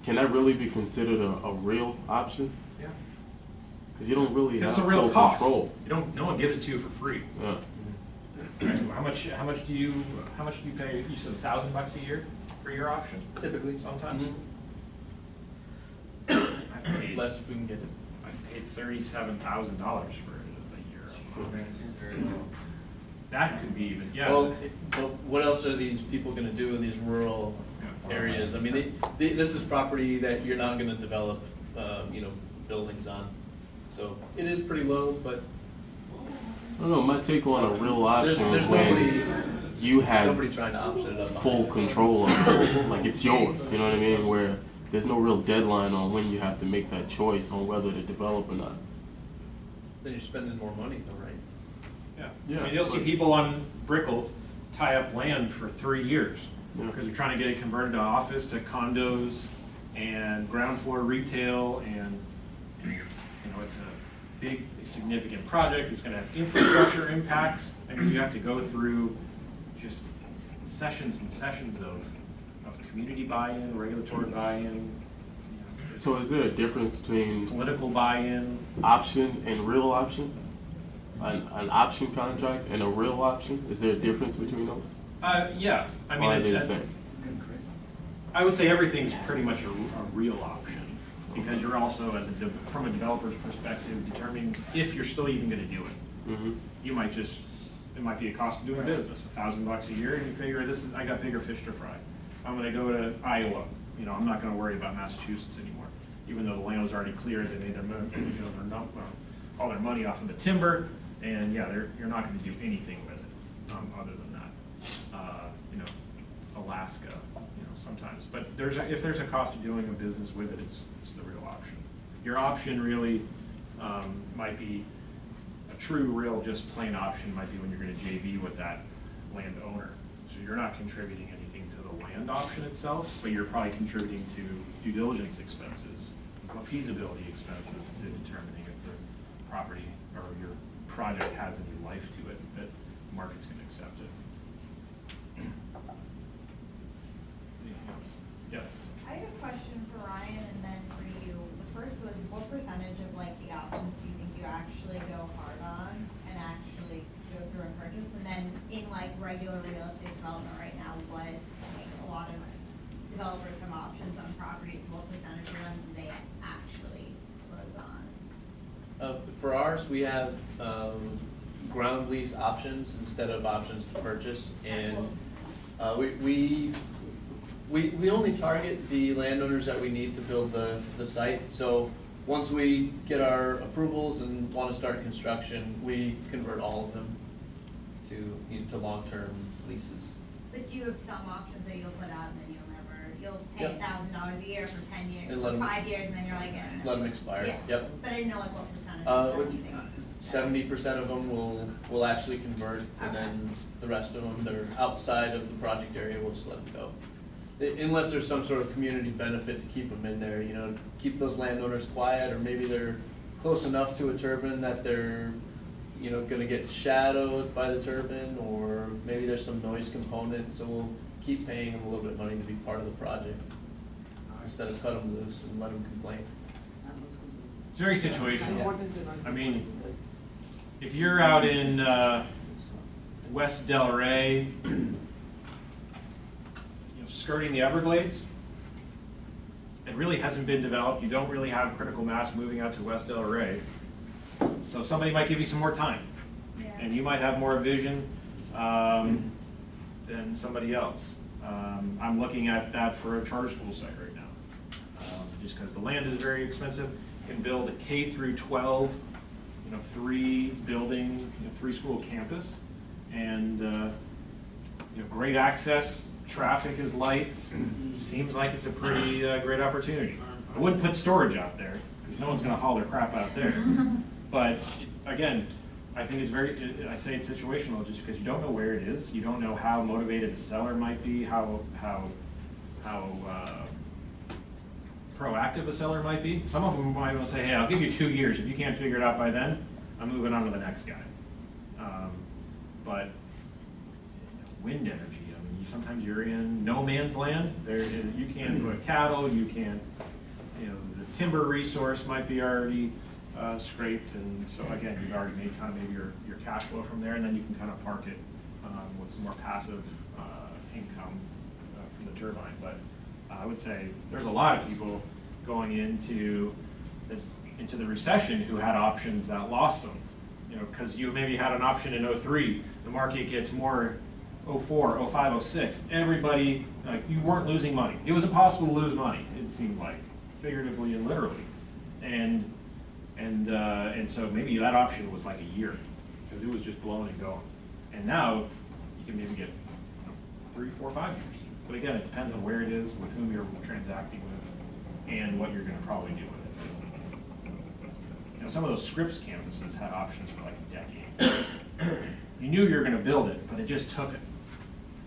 can that really be considered a real option? Yeah. Because you don't really have It's a real full cost. control. No one gives it to you for free. Yeah. How much do you pay? You said $1,000 a year for your option? Typically. Sometimes. I've paid Less if we can get it. I've paid $37,000 for a year. That could be even, yeah. Well, but what else are these people going to do in these rural areas? I mean, this is property that you're not going to develop, buildings on. So it is pretty low, but I don't know, my take on a real option there's is when nobody you had trying to option it up. full control of it. Like, it's yours, you know what I mean? Where there's no real deadline on when you have to make that choice on whether to develop or not. Then you're spending more money though, right? Yeah. I mean, you'll see people on Brickell tie up land for 3 years because they're trying to get it converted to office, to condos, and ground floor retail, and it's a big, significant project. It's going to have infrastructure impacts. I mean, you have to go through just sessions and sessions of community buy-in, regulatory buy-in. So is there a difference between political buy-in, option and real option? an option contract and a real option? Is there a difference between those? Yeah, I mean, Or are they the same? I would say everything's pretty much a real option, because you're also, from a developer's perspective, determining if you're still even gonna do it. You might just, it might be a cost of doing business, $1,000 a year, and you figure, I got bigger fish to fry. I'm gonna go to Iowa, I'm not gonna worry about Massachusetts anymore, even though the land was already cleared, they made their, all their money off of the timber, and yeah, you're not gonna do anything with it, other than that. Alaska, sometimes, but if there's a cost of doing a business with it, it's the real option. Your option really might be a true, real, just plain option might be when you're going to JV with that landowner. So you're not contributing anything to the land option itself, but you're probably contributing to due diligence expenses, feasibility expenses to determining if the property or your project has any life to it that the market's going to accept it. Yes. I have a question for Ryan and then for you. The first was, what percentage of like the options do you think you actually go hard on and actually go through and purchase? And then in like regular real estate development right now, what, like a lot of developers have options on properties, what percentage of them do they actually close on? For ours, we have ground lease options instead of options to purchase, and we only target the landowners that we need to build the site. So once we get our approvals and want to start construction, we convert all of them to long-term leases. But you have some options that you'll put out and then you'll pay $1,000 a year for 10 years, And for 5 years, and then you're like, let them expire. Yeah. Yep. But I didn't know like what percentage of them you think. 70% of them will actually convert, and then the rest of them, they're outside of the project area, we'll just let them go. Unless there's some sort of community benefit to keep them in there, keep those landowners quiet, or maybe they're close enough to a turbine that they're, gonna get shadowed by the turbine, or maybe there's some noise component, so we'll keep paying them a little bit of money to be part of the project, instead of cut them loose and let them complain. It's very situational. I mean, if you're out in West Delray, skirting the Everglades, it really hasn't been developed. You don't really have critical mass moving out to West Delray. So somebody might give you some more time, and you might have more vision than somebody else. I'm looking at that for a charter school site right now, just because the land is very expensive. You can build a K through 12, 3-building, 3-school campus, and great access. Traffic is light. Seems like it's a pretty great opportunity. I wouldn't put storage out there because no one's going to haul their crap out there. But again, I think I say it's situational just because you don't know where it is. You don't know how motivated a seller might be, how proactive a seller might be. Some of them might want to say, hey, I'll give you 2 years. If you can't figure it out by then, I'm moving on to the next guy. But wind energy. Sometimes you're in no man's land. You can't put cattle. You can't. The timber resource might be already scraped, and so again, you've already made kind of maybe your cash flow from there, and then you can kind of park it with some more passive income from the turbine. But I would say there's a lot of people going into the recession who had options that lost them. Because you maybe had an option in 03, the market gets more. 04, 05, 06, everybody, you weren't losing money. It was impossible to lose money, it seemed like, figuratively and literally. And so maybe that option was like a year, because it was just blowing and going. And now, you can maybe get 3, 4, 5 years. But again, it depends on where it is, with whom you're transacting with, and what you're gonna probably do with it. Some of those Scripps campuses had options for like a decade. You knew you were gonna build it, but it just took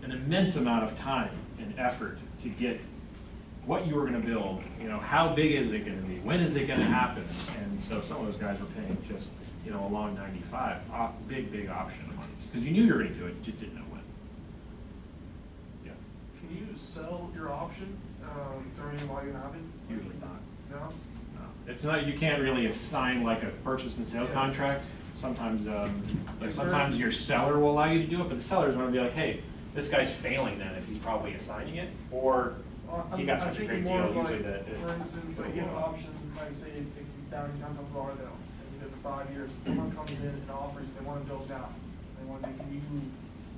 an immense amount of time and effort to get what you were going to build. How big is it going to be? When is it going to happen? And so some of those guys were paying just, a long 95, big option of money. Because you knew you were going to do it, you just didn't know when. Yeah. Can you sell your option while you have it? Usually not. No? No. It's not, you can't really assign like a purchase and sale contract. Sometimes, like sometimes your seller will allow you to do it, but the seller's gonna be like, hey, this guy's failing then if he's probably assigning it, or he got such a great deal usually that. For instance, like you have an option, like say, down in downtown Florida, and you live for 5 years, and someone comes in and offers, they wanna build now. They want, can you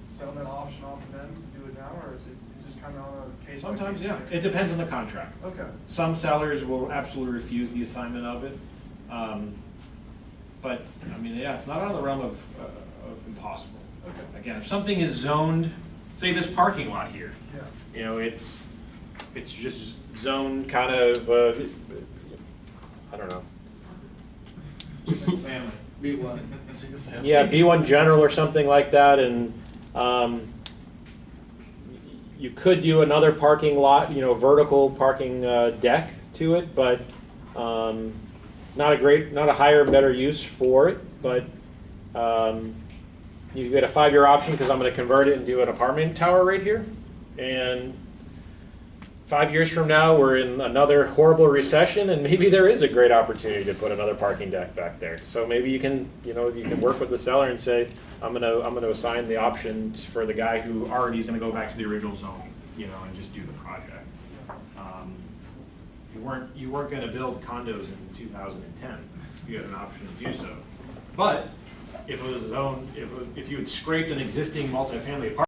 sell that option off to them to do it now, or is it, it's just kind of on a case by case? Sometimes, yeah, it depends on the contract. Okay. Some sellers will absolutely refuse the assignment of it. But, I mean, yeah, it's not out of the realm of impossible. Okay. Again, if something is zoned, say this parking lot here, Yeah. you know, it's just zoned kind of, I don't know. Family. B1. Single family. Yeah, B1 general or something like that, and you could do another parking lot, you know, vertical parking deck to it, but not a higher and better use for it, but you get a 5-year option because I'm going to convert it and do an apartment tower right here, and 5 years from now we're in another horrible recession, and maybe there is a great opportunity to put another parking deck back there. So maybe you can work with the seller and say, I'm gonna assign the option for the guy who already is going to go back to the original zoning, you know, and just do the project. You weren't going to build condos in 2010. You had an option to do so, but if it was zoned, if you had scraped an existing multifamily apartment